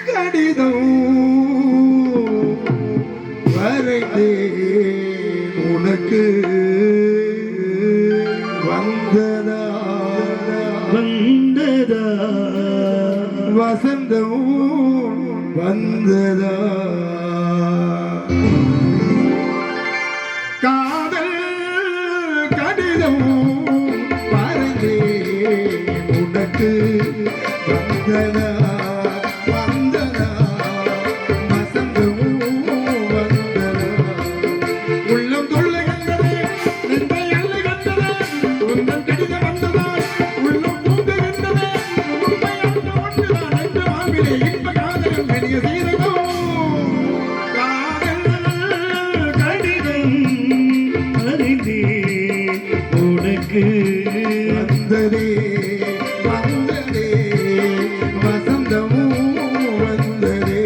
கடிதம் வரைந்தேன் உனக்கு வசந்தமும் வந்ததா காதல் கடிதம் வரைந்தே உனக்கு வந்ததா வந்ததா வசந்தமும் வந்ததா உள்ளம் துள்ளுகின்றது நெஞ்சை அள்ளுகின்றது உந்தன் கடிதம் வந்ததா உள்ளம் தூங்குகின்றது உண்மையான ஒன்றுதான் என்று வாழ்விலே இன்ப காதலும் பெரிய சீரகம் காதல் கடிதம் அறிந்தே உனக்கு வந்ததே வந்ததே வசந்தமும் வந்ததே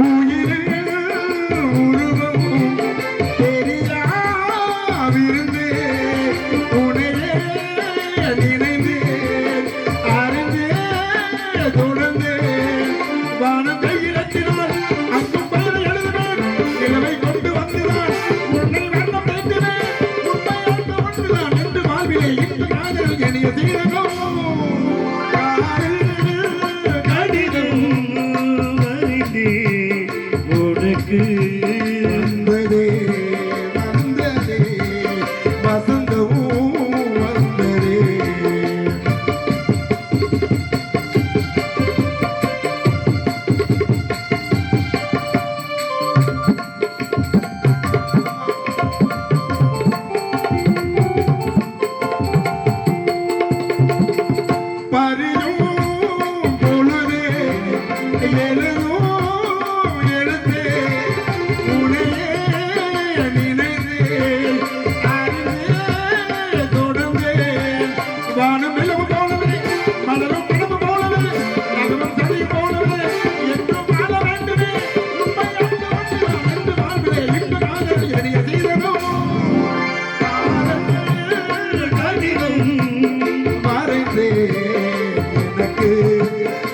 உயிரில் உருவமும் தெரியாவிருந்தே உனையே நினைந்தே அறிந்தே தொடர்ந்தே வானம் கையிலற்றினார் அங்கும் பெயரை எழுதினார் நிலவை கொண்டு வந்தினார் உன்னை வண்ணம் தேற்றினார் உண்மையான ஒன்றுதான் என்று வாழ்விலே இன்ப காதல் எளிய சீரகம் காதல் கடிதம் அறிந்தே உனக்கு வந்ததே வந்ததே வசந்தமும் வந்ததே பரியும் பொழுதே எழுதும் எழுத்தே உனையே நினைந்தே அறிந்தே தொடர்ந்தே வானம் நிலவு போலவே மலரும் படவு போலவே நகரும் தடி போலவே என்றும் வாழ வேண்டுமே உண்மையான ஒன்றுதான் என்று வாழ்விலே இன்ப காதல் எளிய சீரகம் காதல் கடிதம் மறைந்தே எனக்கு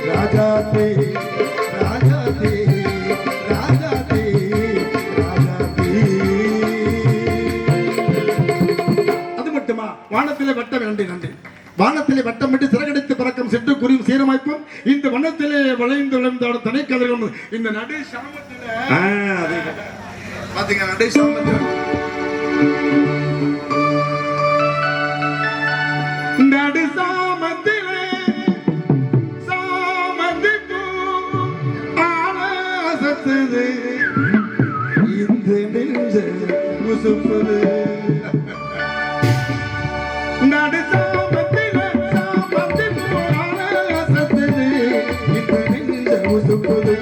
ராஜாதே ராஜாதே ராஜாதே ராஜாதே அது மட்டுமா வானத்திலே வட்டம் நன்றி நன்றி வானத்திலே வட்டமிட்டு சிறகடித்து பறக்கும் சிட்டு குறியும் சீரமைப்பும் இந்த வனத்திலே வளைந்து விழுந்தாடும் தனி கதிர்களும் இந்த நடு சாமத்தில பாத்தீங்க நடு சாமத்தில நடு சாமத்திலே சாமந்தி பூ ஆலசத்துது இந்த நெஞ்ச முசுப்புது நடு சாமத்திலே சாமந்தி பூ ஆலசத்துது இந்த நெஞ்ச முசுப்புது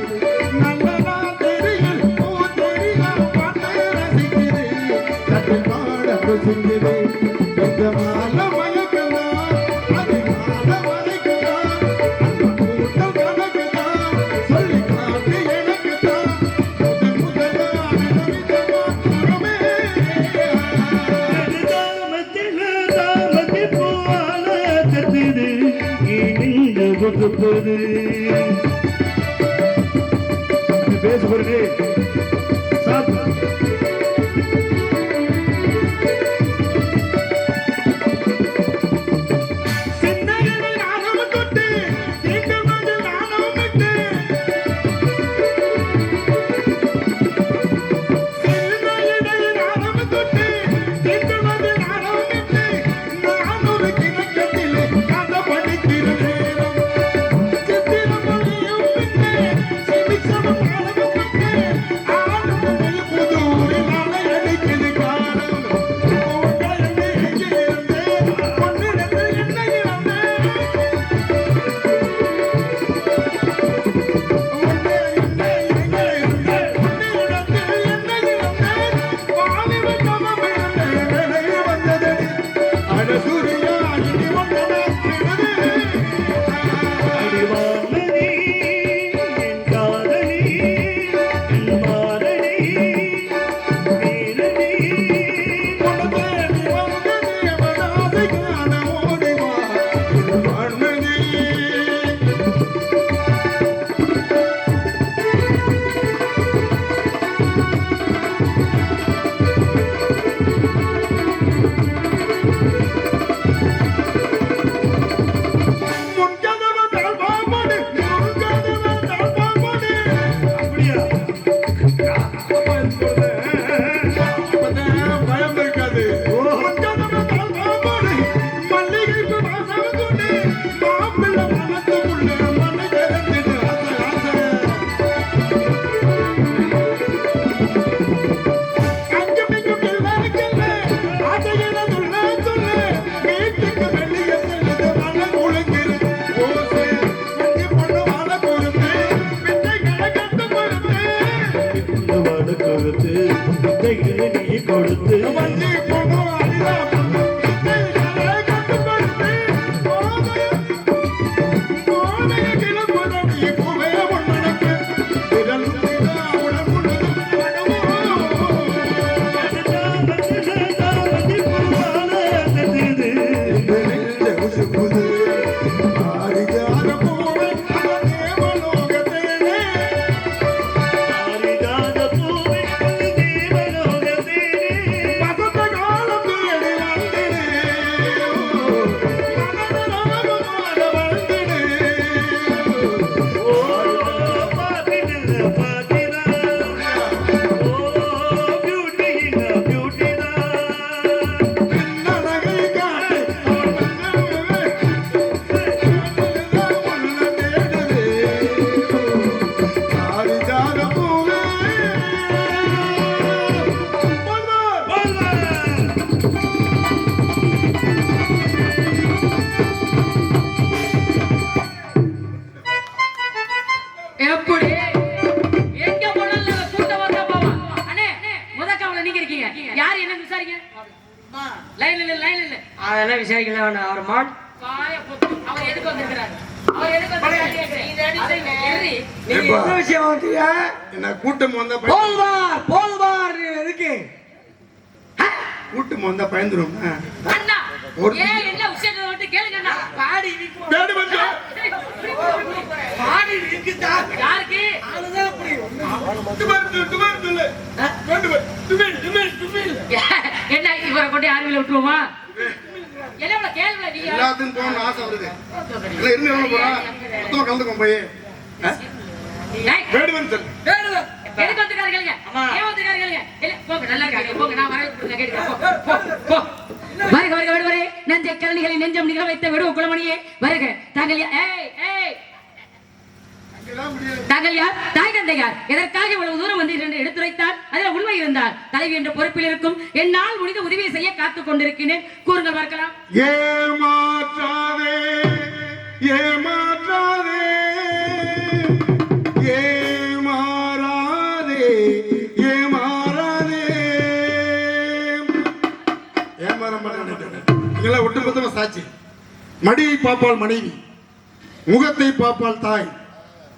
நல்ல ராத்திரியில் பூ தெரியா பாட்டு ரசிக்குது கட்டில் பாட புசிக்குது இந்த மாலை மயக்கலாம் அது மாலை மயக்கலாம் அந்த கூட்டம் கணக்குதான் சொல்லி காட்டு எனக்குதான் முதலான நமிதமாக்குமே தாமத்தில் தாமத்தி போல கத்துது இணைந்து வகுப்பது பேச போறே சாப்பிட்டு சிந்தையில் நானும் தொட்டு தீண்டும் போது நானும் விட்டு சிந்தையில் நானும் தொட்டு தீண்டும் போது நானும் விட்டு நான் ஒரு கிணக்கத்திலே கதை படிக்கிற நேரம் சித்திரம் மொழியும் விட்டு சிமிச்சமும் காலமும் விட்டு பின்னழகை காட்டு பாரிஜாத பூவே எப்படி எங்க போனாலும் கூட்டம் வந்தா போவா அண்ணே முதக்காவல நீங்க இருக்கீங்க யார் என்ன விசாரிங்க லைன் இல்ல அதெல்லாம் விசாரிக்கல வேண்டாம் அவர் மாட் வாய போட்டு அவர் எதுக்கு வந்திருக்காரு அவர் எதுக்கு வந்திருக்காரு இந்த அடி நீங்க என்ன விஷயம் வந்தீங்க என்ன கூட்டம் வந்தா போதுமார் எதுக்கு கூட்டம் வந்தா பயந்துரும் அண்ணா ஏன் என்ன விஷயத்தை வந்து கேளுங்க அண்ணா பாடி வேடு வந்து பாடி இருக்குதா யாருக்கு அதுதான் புரியும் என்ன இவரை கொண்டு ஆர்வில விட்டுருவோமா என்ன கேள்வி நீங்க எல்லாத்தையும் போகணும்னு ஆசை வருது எல்லாம் இருந்து எவ்வளவு போறா மொத்தமா கலந்துக்கோம் போய் வேடு வந்து எதுக்கு வந்துக்காரு கேளுங்க ஏன் வந்துக்காரு கேளுங்க இல்ல போங்க நல்லா இருக்காங்க போங்க நான் வர கேட்கிறேன் போ வருக வருக வருக வருக நெஞ்சை கரணிகளை நெஞ்சம் நிகழ வைத்த விடுவ குளமணியே வருக தாங்கள் ஏய் தாங்கள் யார் தாய் தந்தை யார் எதற்காக இவ்வளவு தூரம் வந்து என்று எடுத்துரைத்தார் அதில் உண்மை இருந்தால் தலைவி என்ற பொறுப்பில் இருக்கும் என்னால் முடிந்த உதவியை செய்ய காத்துக் கொண்டிருக்கிறேன் கூறுங்கள் பார்க்கலாம் ஏமாற்றாதே ஏமாற்றாதே ஏமாறாதே ஏமாறாதே ஏமாறம் பண்ண ஒட்டுமொத்தமா சாட்சி மடியை பாப்பால் மனைவி முகத்தை பாப்பால் தாய்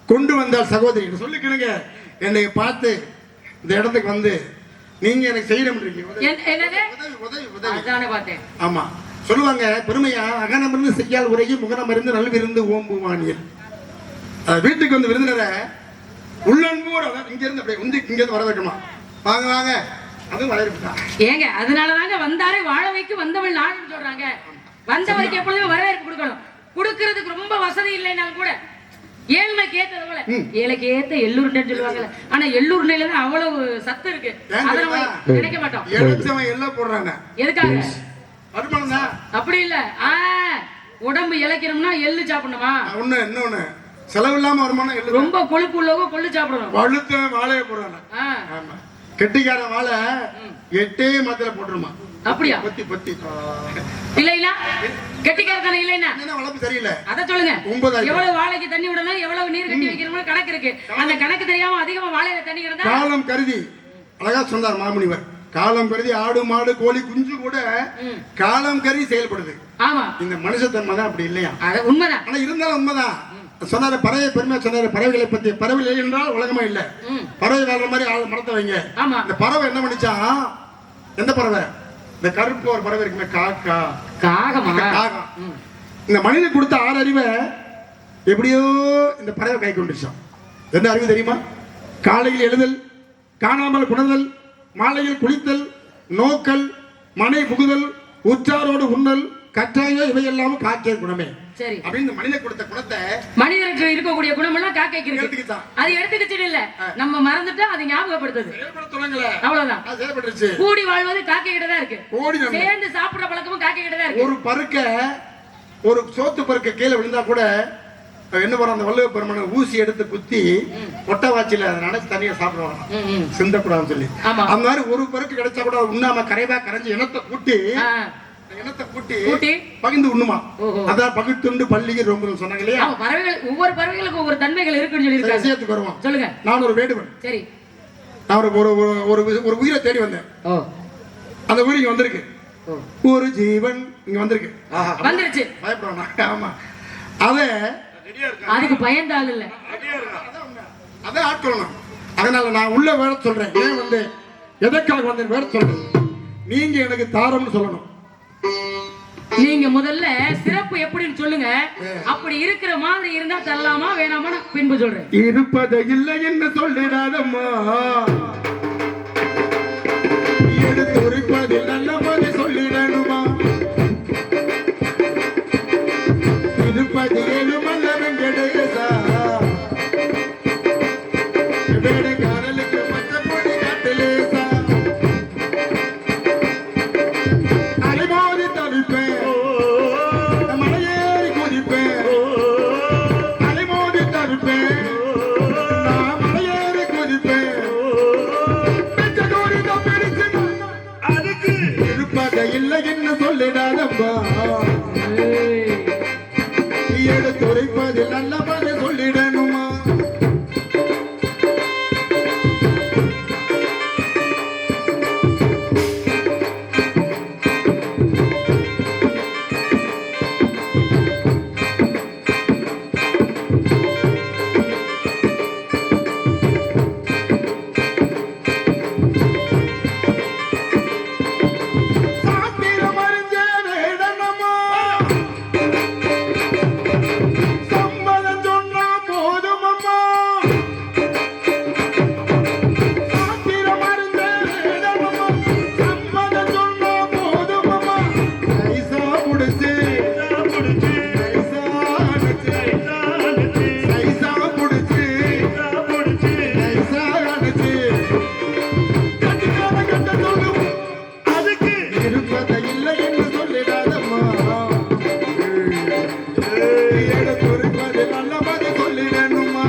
கொண்டு வந்தால் சகோதரி சொல்லிக்கணுங்க என்னை பார்த்து இந்த இடத்துக்கு வந்து நீங்க எனக்கு செய்யணும் அதானே பார்த்தேன் ஆமா சொல்லுவாங்க பெருமையா அகனமிருந்து செய்யால் உரையும் முகனமிருந்து நல்விருந்து ஓம்புவானியல் வீட்டுக்கு வந்து விருந்தினரை உள்ளன்போடு இங்க இருந்து அப்படியே உந்தி இங்க இருந்து வர வைக்கணுமா வாங்க வாங்க அதுவும் வரவேற்பா ஏங்க அதனாலதாங்க வந்தாரே வாழ வைக்க வந்தவள் நாள்னு சொல்றாங்க வந்தவருக்கு எப்பொழுதுமே வரவேற்பு கொடுக்கணும் கொடுக்கறதுக்கு ரொம்ப வசதி இல்லைனாலும் கூட ஏழ்மைக்கு ஏத்தது போல ஏழைக்கு ஏத்த எள்ளூருண்டைன்னு சொல்லுவாங்கல்ல ஆனா எள்ளூருண்டையில தான் அவ்வளவு சத்து இருக்கு அதனால நினைக்க மாட்டோம் எழுச்சவன் எல்லாம் போடுறாங்க எதுக்காக வருமானம் தான் அப்படி இல்ல உடம்பு இளைக்கணும்னா எள்ளு சாப்பிடணுமா ஒண்ணு இன்னொன்னு செலவு இல்லாம வருமானம் எள்ளு ரொம்ப கொழுப்பு உள்ளவங்க கொள்ளு சாப்பிடணும் வழுத்த வாழைய போடுறாங்க ஆமா கெட்டிக்கார வாழை 8 மாத்திரை போட்டுருமா அப்படியா பத்தி பத்தி இல்லைன்னா கெட்டிக்காரத்தனை இல்லைன்னா என்ன வளர்ப்பு தெரியல அத சொல்லுங்க 9 எவ்வளவு வாழைக்கு தண்ணி விடணும் எவ்வளவு நீர் கட்டி வைக்கணும்னு கணக்கு இருக்கு அந்த கணக்கு தெரியாம அதிகமா வாழையில தண்ணி கிடந்தா காலம் கருதி அழகா சொன்னார் மாமுனிவர் காலம் கருதி ஆடு மாடு கோழி குஞ்சு கூட காலம் கருதி செயல்படுது ஆமா இந்த மனுஷத்தன்மை தான் அப்படி இல்லையா அது உண்மைதான் ஆனா இருந்தாலும் உண்மைதான் சொன்னாரு பறவை பெருமையா சொன்னாரு பறவைகளை பத்தி பறவை இல்லை என்றால் உலகமே இல்ல பறவை வாழ்ற மாதிரி ஆள் மரத்தை வைங்க ஆமா இந்த பறவை என்ன பண்ணிச்சா எந்த பறவை இந்த கருப்பு ஒரு பறவை இருக்குமே காக்கா காகமா காகம் இந்த மனிதன் கொடுத்த 6 அறிவை எப்படியோ இந்த பறவை கை கொண்டுச்சான் என்ன அறிவு தெரியுமா காலையில் எழுதல் காணாமல் குணதல் மாலையில் குளித்தல் நோக்கல் மனை புகுதல் உற்றாரோடு உண்ணல் கட்டாயம் இவையெல்லாம் காக்கிய குணமே சரி அப்படின்னு மனிதன் கொடுத்த குணத்தை மனிதனுக்கு இருக்கக்கூடிய குணம் எல்லாம் காக்கைக்கு இருக்கு எடுத்துக்கிட்டான் அது எடுத்துக்கிச்சு இல்ல நம்ம மறந்துட்டா அது ஞாபகப்படுத்துது அவ்வளவுதான் செயல்பட்டுருச்சு கூடி வாழ்வது காக்கை கிட்ட தான் இருக்கு ஓடி சேர்ந்து சாப்பிடுற பழக்கமும் காக்கை கிட்ட தான் இருக்கு ஒரு பருக்க ஒரு சோத்து பருக்க கீழே விழுந்தா கூட என்ன பண்ண அந்த வள்ளுவ பெருமான ஊசி எடுத்து குத்தி ஒட்டவாச்சியில அதை நினைச்சு தனியா சாப்பிடுவாங்க சிந்தக்கூடாதுன்னு சொல்லி அந்த மாதிரி ஒரு பருக்கு கிடைச்சா கூட உண்ணாம கரைவா கரைஞ்சு இனத்தை கூட்டி பகிர்ந்து உண்ணுமா அதான் பகிர்ந்து பள்ளிக்கு ரொம்ப சொன்னாங்க இல்லையா பறவைகள் ஒவ்வொரு பறவைகளுக்கும் ஒவ்வொரு தன்மைகள் இருக்குன்னு சொல்லி விஷயத்துக்கு வருவோம் சொல்லுங்க நான் ஒரு வேடுவன் சரி நான் ஒரு உயிரை தேடி வந்தேன் அந்த உயிர் இங்க வந்திருக்கு ஒரு ஜீவன் இங்க வந்திருக்கு வந்துருச்சு பயப்படணும் ஆமா அதுக்கு பயந்தாள் இல்ல அதான் ஆட்கொள்ளணும் அதனால நான் உள்ள வேட சொல்றேன் ஏன் வந்து எதற்காக வந்தேன் வேட சொல்றேன் நீங்க எனக்கு தாரம்னு சொல்லணும் நீங்க முதல்ல சிறப்பு எப்படின்னு சொல்லுங்க அப்படி இருக்கிற மாதிரி இருந்தா தரலாமா வேணாமா நான் பின்பு சொல்றேன் இருப்பது இல்லை என்று சொல்லிடாதம்மா எடுத்து உரைப்பதில் நல்ல மாதிரி சொல்லிடணுமா இருப்பது ஏழுமல்ல வெங்கடேசா வேடு காரலுக்கு பச்சை பொடி காட்டலேசா அலைமோதி தவிப்பேன் மலையேறி குதிப்பேன் அலைமோதி தவிப்பேன் நான் மலையேறி குதிப்பேன் பெற்ற கோரித பிடிச்சு அதுக்கு இருப்பதை இல்லை என்ன சொல்லிடாதம்மா எடுத்துரைப்பதில் நல்ல பதில் சொல்லிடணுமா சாத்திரம் அறிஞ்ச வேடனமா சம்மதம் சொன்னா போதுமம்மா சாத்திரம் அறிஞ்ச வேடனமா சம்மதம் சொன்னா போதுமம்மா ஐசா புடிச்சு ஐசா அடிச்சு ஐசா புடிச்சு ஐசா அடிச்சு கட்டிக்காத கட்ட சொல்லும் அதுக்கு இருப்பதை இல்லை என்று சொல்லிடாதம்மா எடுத்துரைப்பது நல்ல பதில் சொல்லிடணுமா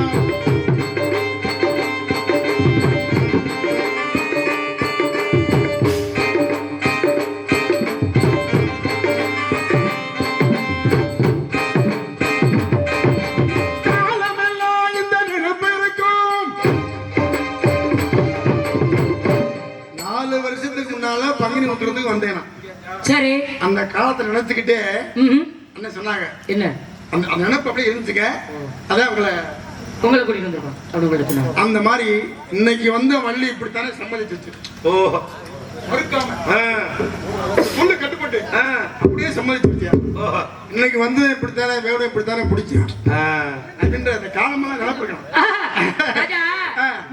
காலமெல்லாம் இந்த நினைப்பு இருக்கும் 4 வருஷத்துக்கு முன்னால பங்குனி உத்திரத்துக்கு வந்தேன் நான். சரி அந்த காலத்தை நினைச்சுக்கிட்டே ம்ஹும். என்ன சொன்னாங்க என்ன அந்த அந்த நினைப்பு அப்படியே இருந்துச்சுங்க அதான் உங்களை உங்களை கூட்டிட்டு வந்திருக்கோம் அப்படி உங்களுக்கு சொன்னாங்க. அந்த மாதிரி இன்னைக்கு வந்த வள்ளி இப்படித்தானே சம்மதிச்சிச்சு ஓஹோ மறுக்காம ஆ, சொல்லு கட்டுப்பட்டு ஆ, அப்படியே சம்மதிச்சிருச்சியா ஓஹோ இன்னைக்கு வந்து இப்படித்தானே வேணும் இப்படித்தானே பிடிச்சியா ஆ, அப்படின்ற அந்த காலமெல்லாம் நினைப்பிருக்கணும் ராஜா,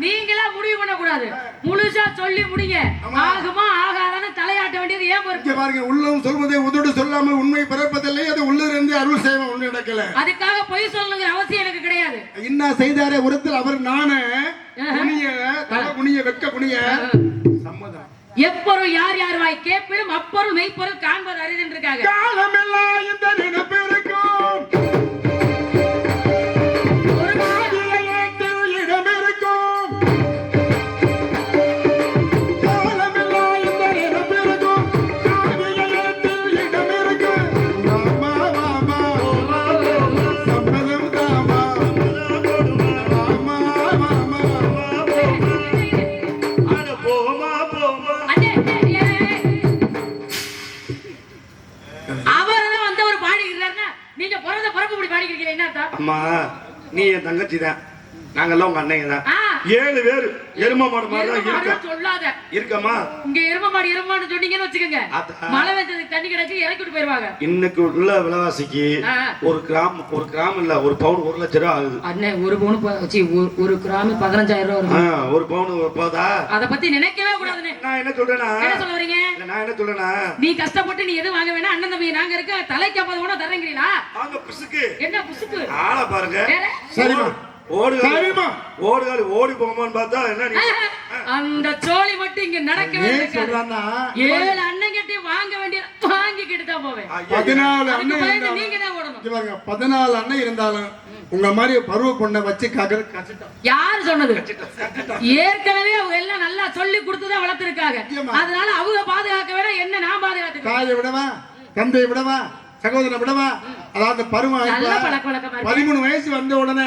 நீங்களா முடிவு பண்ண கூடாது முழுசா சொல்லி முடிங்க ஆமா. ஆகுமா ஆகாதான்னு தலையாட்ட வேண்டியது ஏன் பொறுப்பு இங்க பாருங்க உள்ளம் சொல்வதை உதடு சொல்லாமல் உண்மை பிறப்பதில்லை அது உள்ளிருந்து அருள் செய்வன் ஒண்ணு நடக்கல அதுக்காக பொய் சொல்லணுங்கிற அவசியம் எனக்கு கிடையாது என்ன செய்தாரே ஒருத்தர் அவர் நானே குனிய தலை குனிய வெக்க குனிய சம்மதம் எப்பொருள் யார் யார் வாய் கேட்பிலும் அப்பொருள் மெய்ப்பொருள் காண்பது அரிதுன்னு இருக்காங்க காலமெல்லாம் இந்த நினைப்பு இருக்கும் ஒரு மாதிரியில் இடம் இருக்கும் காலமெல்லாம் இந்த நினைப்பு இருக்கும் காவியத்தில் இடம் இருக்கும் மாமா மாமா சம்மதம் தாமா மாமா மாமா அட போமா போமா அண்ணே, அண்ணே, அவர்தான் வந்து ஒரு பாடிக்கிறாருன்னா நீங்க பிறந்த பிறப்பு இப்படி பாடிக்கிறீங்க என்ன அர்த்தம்? அம்மா நீ என் தங்கச்சி தான் நாங்கெல்லாம் உங்க அண்ணங்க தான் ஆ, 7 பேர் எரும மாடு மாதிரி தான் எருமை இருக்க மாடுன்னு சொல்லாத. இருக்கம்மா இங்க எருமை மாடு எருமான்னு சொன்னீங்கன்னு வச்சுக்கோங்க அதான். மழை வெஞ்சதுக்கு தண்ணி கிடைச்சு இறக்கி விட்டு போயிருவாங்க. இன்னைக்கு உள்ள விலைவாசிக்கு ஆ. ஒரு கிராம் இல்ல ஒரு பவுன் 1 லட்சம் ரூபா ஆகுது அண்ணே ஒரு பவுன் ஒரு கிராம் 15,000 ரூபாய் ஆ, வருது. ஒரு பவுன் போதா அத பத்தி நினைக்கவே கூடாதுண்ணே. நான் என்ன சொல்றேன்னா என்ன சொல்ல வரீங்க? இல்ல, நான் என்ன சொல்றேன்னா நீ கஷ்டப்பட்டு நீ எதுவும் வாங்க வேணாம் அண்ணன் தம்பி நாங்க இருக்க தலைக்கு 50 கூட தரேங்கிறீங்களா? வாங்க பிசுக்கு என்ன புசுக்கு ஆளை பாருங்க வேற? சரிம்மா சரிம்மா. ஓடுகாலி ஓடி போகுமான்னு பார்த்தா என்ன நீ அந்த சோழி மட்டும் இங்க நடக்கவே ஏன் இருக்காது. சொல்றான்னா 7 அண்ணன் கிட்ட வாங்க வேண்டிய வாங்கிக்கிட்டு தான் போவேன். 14 அதுக்கு அண்ணன் பயந்து இருந்தாலும் நீங்க தான் ஓடணும். இங்க பாருங்க 14 அண்ணன் இருந்தாலும் உங்க மாதிரி பருவ பொண்ணை வச்சு கச்சிட்டோம் யார் சொன்னது? ஏற்கனவே அவங்க எல்லாம் நல்லா சொல்லி கொடுத்துதான் வளர்த்திருக்காங்க. நிச்சயமா. அதனால அவங்க பாதுகாக்க வேணா என்ன நான் பாதுகாத்துக்கிறேன். தாயை விடவா தந்தையை விடவா சகோதரனை விடவா அதாவது பருவம் நல்ல இப்ப பழக்க வழக்கமா இருக்கு. 13 வயசு வந்த உடனே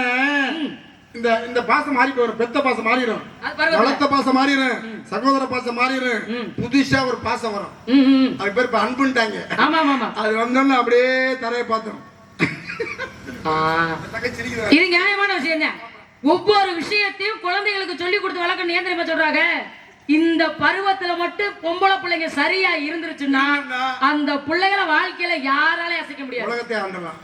இந்த இந்த பாசம் மாறி போயிடும் பெத்த பாசம் மாறிடும் அது பரவாயில்ல. வளர்த்த பாசம் மாறிடும் சகோதர பாசம் மாறிடும் புதுசா ஒரு பாசம் வரும் ம், ம். அது பேர் இப்ப அன்புன்ட்டாங்க ஆமா ஆமா ஆமா. அது வந்தோன்னு அப்படியே தரையை பார்த்தோம் ஆ. தங்கச்சி சிரிக்குது. இது நியாயமான விஷயம் தான். ஒவ்வொரு விஷயத்தையும் குழந்தைகளுக்கு சொல்லி கொடுத்து வளர்க்கணும். ஏன் தெரியுமா சொல்றாங்க? இந்த பருவத்துல மட்டும் பொம்பளை பிள்ளைங்க சரியா இருந்துருச்சுன்னா அந்த பிள்ளைகளை வாழ்க்கையில யாராலையும் அசைக்க முடியாது. உலகத்தை ஆண்டலாம்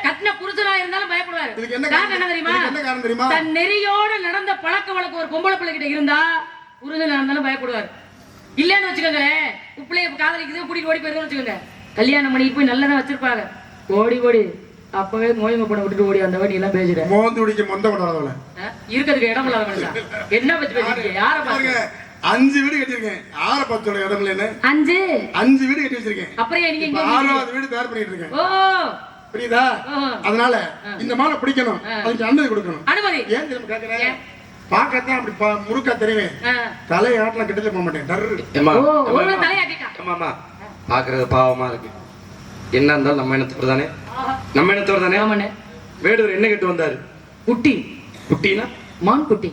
கட்டின புருஷனா இருந்தாலும் பயப்படுவாரு. இதுக்கு என்ன காரணம் என்ன தெரியுமா? இதுக்கு என்ன காரணம் தெரியுமா? தன் நெறியோட நடந்த பழக்க வழக்கம் ஒரு பொம்பளை பிள்ளை கிட்ட இருந்தா புருஷனா இருந்தாலும் பயப்படுவாரு. இல்லன்னு வச்சுக்கோங்களேன், பிள்ளைய காதலிக்குது கூட்டிட்டு ஓடி போயிருக்கோம்னு வச்சுக்கோங்க, கல்யாணம் பண்ணிட்டு போய் நல்லதா வச்சிருப்பாங்க, ஓடி ஓடி அப்பவே நோய்மை பண்ண விட்டுட்டு ஓடி அந்த நீ எல்லாம் பேசுற மோந்து குடிக்க மொந்த கொண்டாடல இருக்கிறதுக்கு இடம் இல்லாத மனுஷன் என்ன பத்தி பேசுறீங்க யார பாருங்க 5 வீடு கட்டியிருக்கேன் 6 10 இடம் இல்லைன்னு 5 வீடு கட்டி வச்சிருக்கேன் அப்புறம் நீங்க இங்க 6வது வீடு தயார் பண்ணிட்டு இருக்கேன் ஓ புரியுதா அதனால இந்த மாலை பிடிக்கணும் அதுக்கு அனுமதி கொடுக்கணும் அனுமதி ஏன் தெரியுமா கேக்குறேன் பாக்கத்தான் அப்படி முறுக்கா தெரிவேன் தலையாட்டலாம் கிட்டத்தட்ட போக மாட்டேன் டர்ரு ஒரு தலையாட்டிட்டா ஆமாமா பாக்குறது பாவமா இருக்கு என்ன இருந்தாலும் நம்ம இனத்தவர் தானே நம்ம இனத்தவர் தானே ஆமாண்ணே வேடுவர் என்ன கேட்டு வந்தாரு குட்டி குட்டினா மான் குட்டி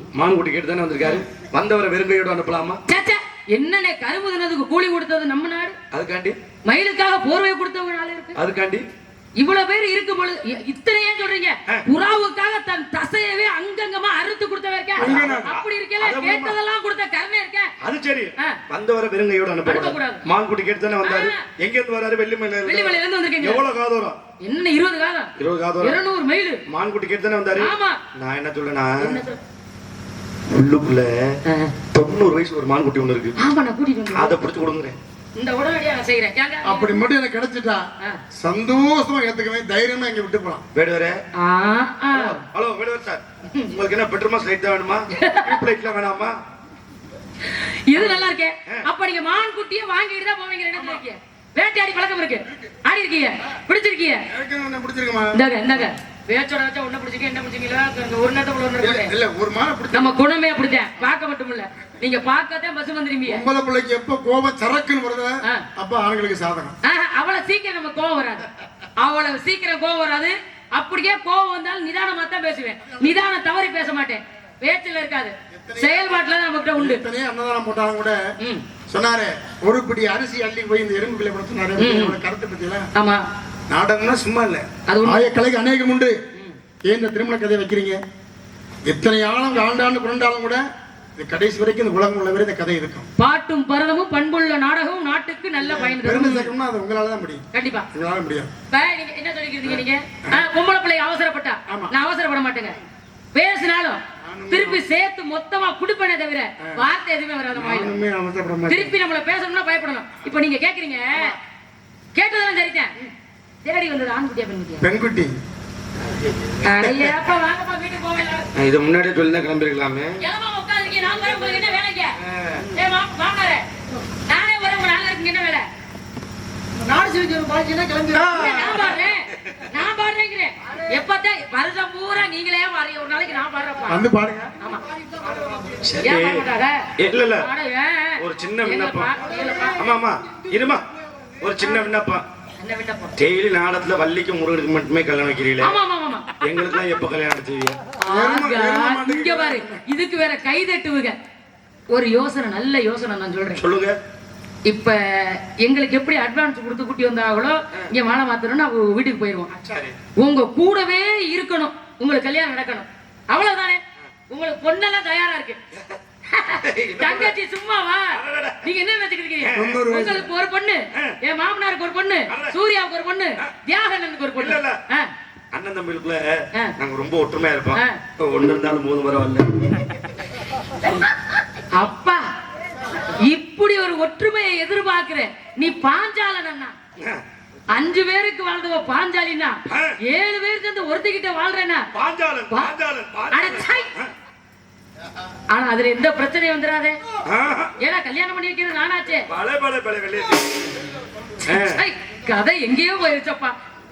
கேட்டு தானே வந்திருக்காரு வந்தவரை வெறுங்கையோடு அனுப்பலாமா என்னண்ணே கரும்பு தினத்துக்கு கூலி கொடுத்தது நம்ம நாடு அதுக்காண்டி மயிலுக்காக போர்வை கொடுத்தவங்க நாள் இருக்கு அதுக்காண்டி இவ்வளவு பேர் இருக்கும் பொழுது இத்தனை ஏன் சொல்றீங்க புறாவுக்காக தன் தசையவே அங்கங்கமா அறுத்து கொடுத்தவர்க்க அப்படி இருக்கல கேட்டதெல்லாம் கொடுத்த கருணை இருக்க அது சரி வந்தவரை வெறுங்கையோடு அனுப்பக்கூடாது மான்குட்டி கேட்டு தானே வந்தாரு எங்க இருந்து வராரு வெள்ளிமலையில இருந்து வந்திருக்கீங்க எவ்வளவு காதோரம் என்ன 20 காதம் 200 மைல் மான்குட்டி கேட்டு தானே வந்தாரு ஆமா நான் என்ன சொல்றேன்னா உள்ளுக்குள்ள 90 வயசு ஒரு மான்குட்டி ஒண்ணு இருக்கு ஆமா நான் கூட்டிட்டு வந்து அதை பிடிச்சு கொடுங்கறேன் இந்த உடனடியா நான் செய்யறேன் அப்படி மட்டும் எனக்கு கிடைச்சிட்டா சந்தோஷமா ஏத்துக்கவே தைரியமா இங்க விட்டு போலாம் வேடுவரே ஹலோ வேடுவர் சார் உங்களுக்கு என்ன பெட்ரூமா ஸ்லைட் தான் வேணுமா லைட்ல வேணாமா இது நல்லா இருக்கே அப்ப நீங்க மான் குட்டியை வாங்கிட்டு தான் போவீங்க இடத்துல இருக்கீங்க வேட்டையாடி பழக்கம் இருக்கு ஆடி இருக்கீங்க பிடிச்சிருக்கீங்க பிடிச்சிருக்குமா என்னங்க வேச்சோட வச்சா ஒண்ணு பிடிச்சிருக்கீங்க என்ன பிடிச்சிருக்கீங்களா ஒரு நேரத்துல ஒண்ணு இல்ல ஒரு மாலை பிடிச்ச நம்ம குணமே பிடிச்சேன் பார்க்க மட்டும் இல்ல நீங்க பார்க்கத்தான் பஸ் வந்துருவீங்க உங்கள பிள்ளைக்கு எப்ப கோபம் சரக்குன்னு வருது அப்ப ஆண்களுக்கு சாதகம் அவளை சீக்கிரம் நம்ம கோவம் வராது அவ்வளவு சீக்கிரம் கோவம் வராது அப்படியே கோவம் வந்தாலும் நிதானமா தான் பேசுவேன் நிதானம் தவறி பேச மாட்டேன் பேச்சுல இருக்காது செயல்பாட்டுல நம்ம கிட்ட உண்டு அன்னதானம் போட்டாலும் கூட சொன்னாரு ஒரு பிடி அரிசி அள்ளி போய் இந்த எறும்புகளை கூட சொன்னாரு கருத்தை பத்தியில ஆமா நாடகம்னா சும்மா இல்ல ஆயக்கலைக்கு அநேகம் உண்டு ஏன் இந்த திருமண கதையை வைக்கிறீங்க எத்தனை ஆளும் ஆண்டாண்டு புரண்டாலும் கூட கடைசி வரைக்கும் இந்த உலகம் உள்ள வரை இந்த கதை இருக்கும் பாட்டும் பரதமும் பண்புள்ள நாடகமும் நாட்டுக்கு நல்ல பயன் பெருமை சேர்க்கணும்னா அது உங்களாலதான் முடியும் கண்டிப்பா உங்களால முடியும் நீங்க என்ன சொல்லிக்கிறீங்க நீங்க பொம்பளை பிள்ளை அவசரப்பட்டா நான் அவசரப்பட மாட்டேங்க பேசினாலும் திருப்பி சேர்த்து மொத்தமா குடுப்பனே தவிர வார்த்தை எதுவுமே வராத திருப்பி நம்மள பேசணும்னா பயப்படணும் இப்ப நீங்க கேக்குறீங்க கேட்டதெல்லாம் சரிதான் தேடி வந்தது ஆண்குட்டியா பெண்குட்டி இது முன்னாடியே சொல்லி தான் கிளம்பிருக்கலாமே வருஷம் பூரா நீங்களே ஒரு நாளைக்கு நான் பாடுங்க ஒரு சின்ன விண்ணப்பம் ஆமா ஆமா இருமா ஒரு சின்ன விண்ணப்பம் டெய்லி நாடகத்துல வள்ளிக்கு முருகனுக்கு மட்டுமே கல்யாணம் வைக்கிறீங்களே எங்களுக்கு எப்ப கல்யாணம் செய்வீங்க இங்க பாரு இதுக்கு வேற கை தட்டுவுங்க ஒரு யோசனை நல்ல யோசனை நான் சொல்றேன் சொல்லுங்க இப்ப எங்களுக்கு எப்படி அட்வான்ஸ் கொடுத்து கூட்டி வந்தாங்களோ இங்க மாலை மாத்தணும்னு அவங்க வீட்டுக்கு போயிருவோம் உங்க கூடவே இருக்கணும் உங்களுக்கு கல்யாணம் நடக்கணும் அவ்வளவுதானே உங்களுக்கு பொண்ணெல்லாம் தயாரா இருக்கு தங்கச்சி சும்மாவா நீங்க என்ன நினைச்சுக்கிறீங்க உங்களுக்கு ஒரு பொண்ணு என் மாமனாருக்கு ஒரு பொண்ணு சூர்யாவுக்கு ஒரு பொண்ணு தியாகனனுக்கு ஒரு பொண்ணு அண்ணன் தம்பிக்குள்ள நாங்க ரொம்ப ஒற்றுமையா இருப்போம் ஒண்ணு இருந்தாலும் 3 வரவில்லை அப்பா இப்படி ஒரு ஒற்றுமையை எதிர்பார்க்கிறேன் நீ பாஞ்சாலன் அண்ணா 5 பேருக்கு வாழ்ந்தவ பாஞ்சாலினா 7 பேருக்கு வந்து ஒருத்திக்கிட்ட வாழ்றேன்னா ஆனா அதுல எந்த பிரச்சனையும் வந்துடாதே ஏன்னா கல்யாணம் பண்ணி வைக்கிறது நானாச்சே கதை எங்கேயோ போயிருச்சப்பா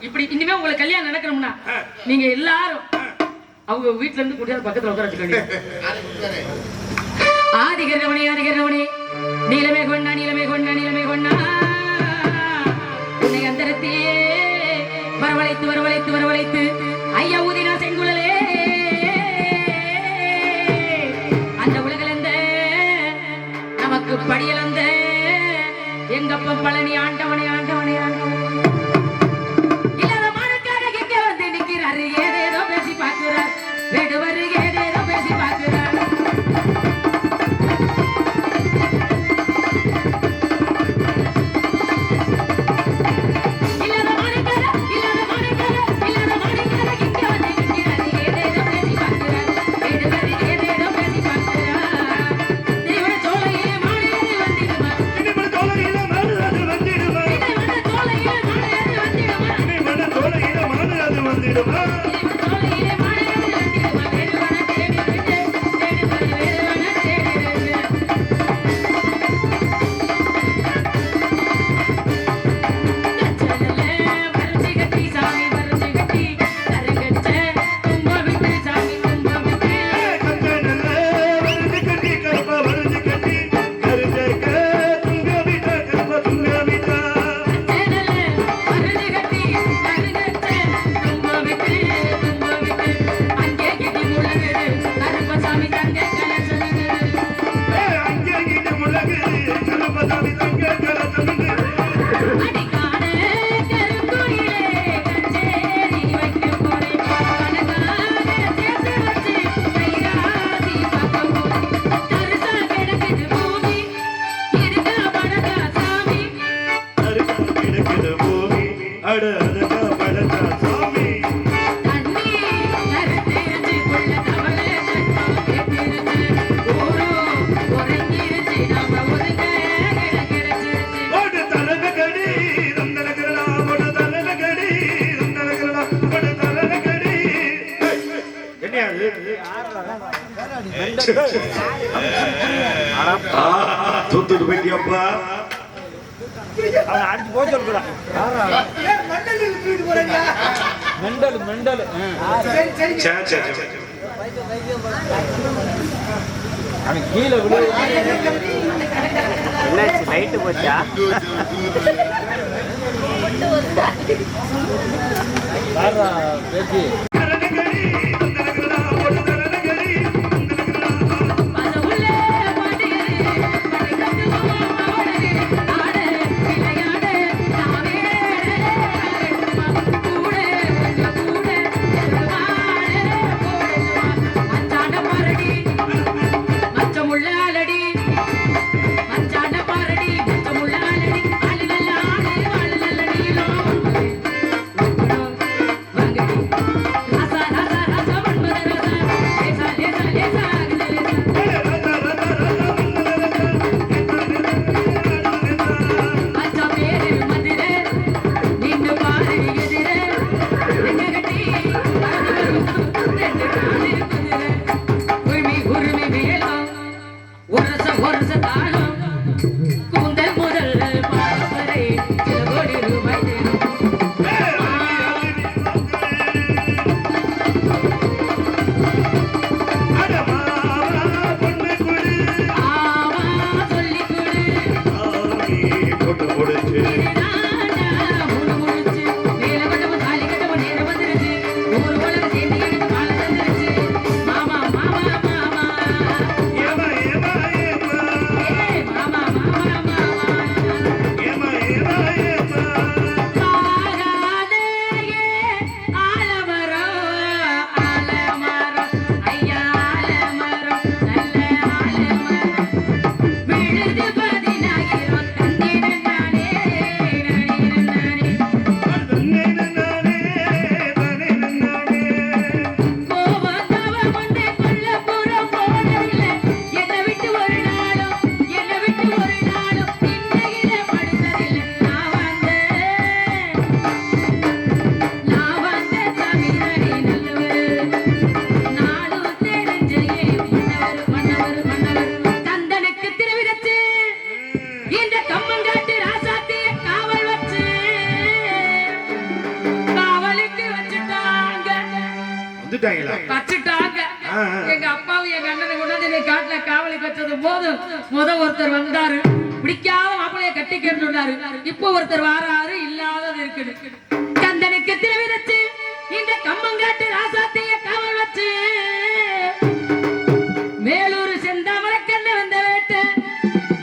இப்படி இனிமே உங்களுக்கு கல்யாணம் நடக்கணும்னா நீங்க எல்லாரும் அவங்க வீட்டுல இருந்து கூட்டியாவது பக்கத்துல உட்கார வச்சுக்கோங்க ஆதிகரவனே நீலமே கொண்டா உன்னை அந்தரத்தே வரவழைத்து ஐயா ஊதினா செங்குழலே அந்த உலகிலந்த நமக்கு படியலந்த எங்கப்ப பழனி ஆண்டவனே இல்லாத மனுக்காக எங்க வந்து நிக்கிறாரு ஏதேதோ பேசி பார்க்கிறார் வேடுவர் ஏதேதோ பேசி பார்க்கிறார் சோலையிலே தூத்துட்டு போயிட்டியப்பா. அடிச்சு போய் சொல்லுடா. Mental mental. அவன் கீழே விழு. லைட்டு போச்சா? பேச்சு எங்க அப்பாவும் எங்க அண்ணனை கொண்டாந்து காட்டுல காவலுக்கு வச்சது போதும் ஒருத்தர் வந்தாரு, பிடிக்காத மாப்பிளைய கட்டிக்கிறேன்னு சொன்னாரு. இப்போ ஒருத்தர் வாராரு, இல்லாதது இருக்குது. கந்தனுக்கு திருவிதச்சு இந்த கம்மங்காட்டு ராசாத்திய காவல் வச்சு மேலூர் செந்தாமரக்கண்ண வந்த வேட்டை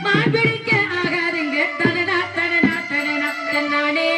மான் பிடிக்க ஆகாதுங்க. தனனா தனனா தனனா தன்னானே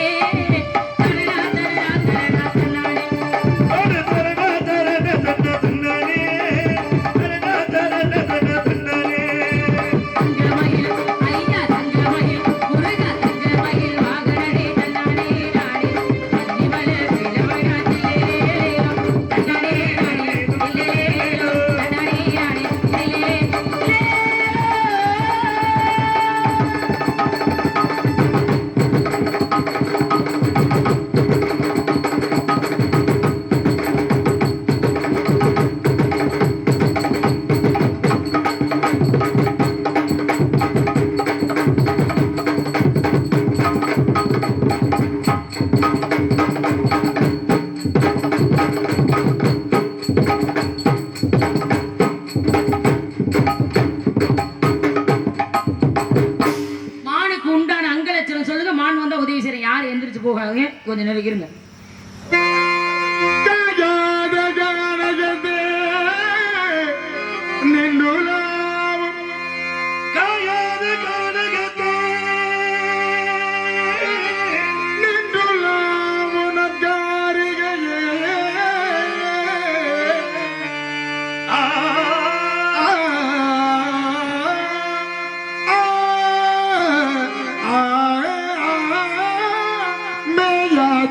போகாங்க. கொஞ்ச நேரம் இருங்க.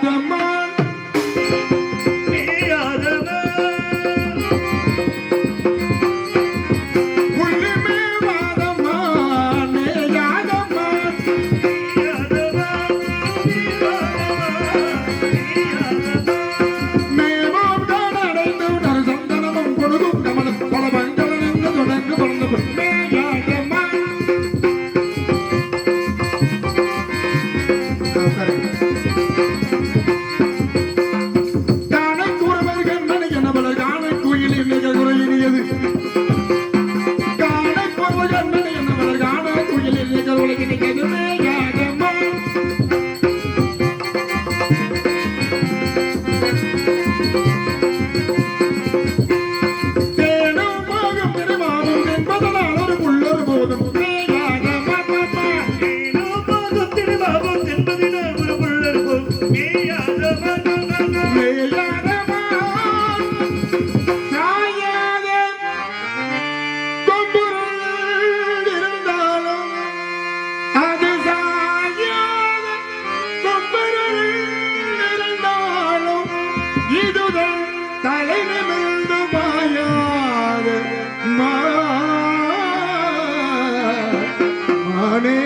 The மேயாதம்மா. தானை கூறுவர்கள் மனையனவள காண குயிலில் மிக குறையினியது. காண கூறுவர்கள் மனையனவள காண குயிலில் மிக குறையினியது. மேயாதம்மா. தேனும் பாகும் பெருமாவும் என்பதனால் ஒரு புல்லர் போதும். மேயாதம்மா. மேயாதம்மா. சாயாத கொம்புருள் இருந்தாலும் அது சாயாத கொம்புருள் இருந்தாலும் இதுதான் தலை நிமிர்ந்து பாயாத மானே.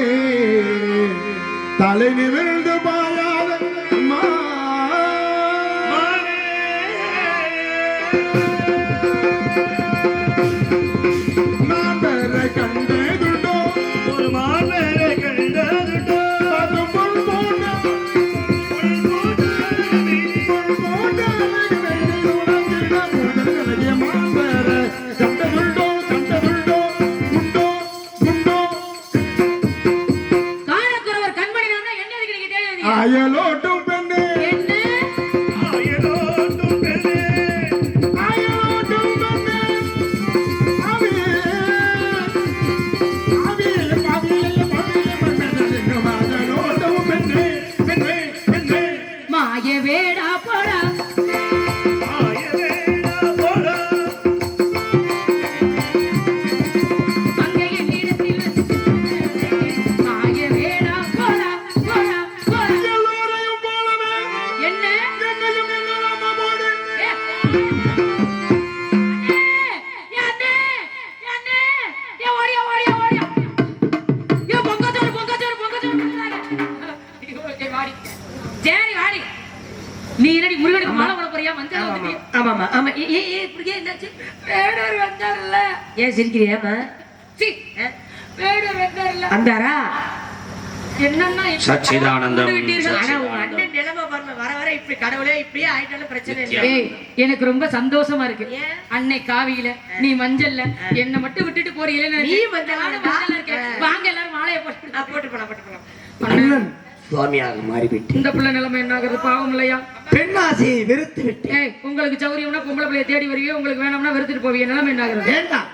தலை நிமிர்ந்து பாயாத மானே. மாந்தரை கண்டதுண்டோ ஒரு மாந்தரை கண்டதுண்டோ அது பொன் போன்ற மாந்தரை கண்டதுண்டோ கண்டதுண்டோ உண்டோ உண்டோ. காணக்குறவர் கண்மணி நான் தான் என்ன இருக்கு நீங்க தேடி வந்தீங்க? அயலோட்டும் பெண்ணே என்ன? அயலோட்டும் பெண்ணே அவியே அவியே அவியே அயலோட்டும் பெண்ணே பெண்ணே பெண்ணே மாய வேடா போடா மங்கையின் இடத்தில் மாய வேடா போடா போடா போடா. எல்லோரையும் போலவே என்ன? என்னையும் எண்ணலாமோடு ஏ, அண்ணே, அண்ணே, ஏ, ஓடியா, ஓடியா, ஓடியா. ஏ, பொங்கச்சோறு, பொங்கச்சோறு, பொங்கச்சோறு கொடுக்குறாங்க. ஐயோ, சரி, வாடி. சரி, வாடி. நீ என்னடி முருகனுக்கு மாலை போட போறியா? மஞ்சள் ஊத்துறியா? ஆமாமா ஆமா இப்படியே என்னாச்சு? வேடூர் வந்தார்ல. ஏன் சிரிக்கிறியாமா சீ, வேடூர் வந்தார்ல. வந்தாரா என்னன்னா இப்ப சச்சிதானந்தம். கொண்டு விட்டீர்கள். ஆனா உங்க அண்ணன் நிலைமை பாருங்க வர வர இப்படி கடவுளே இப்படியே ஆயிட்டாலும் பிரச்சனை இல்லை ஏய், எனக்கு ரொம்ப சந்தோஷமா இருக்கு. ஏன்? அன்னை காவியில நீ மஞ்சள்ல என்ன மட்டும் விட்டுட்டு போறீங்களே. நீ மஞ்சள்ல இருக்கேன். வாங்க எல்லாரும் மாலையை போட்டு போட்டு போலாம் போட்டு போலாம் அண்ணன், சுவாமியாக மாறிவிட்டு இந்த பிள்ளை நிலைமை என்ன ஆகுது? பாவம் இல்லையா? பெண்ணாசையை வெறுத்து விட்டு ஏய், உங்களுக்கு சௌரியம்னா பொம்பளை பிள்ளைய தேடி வருவீங்க, உங்களுக்கு வேணும்னா வெறுத்துட்டு போவீங்க. நிலைமை என்ன ஆகுது? வேண்டாம்.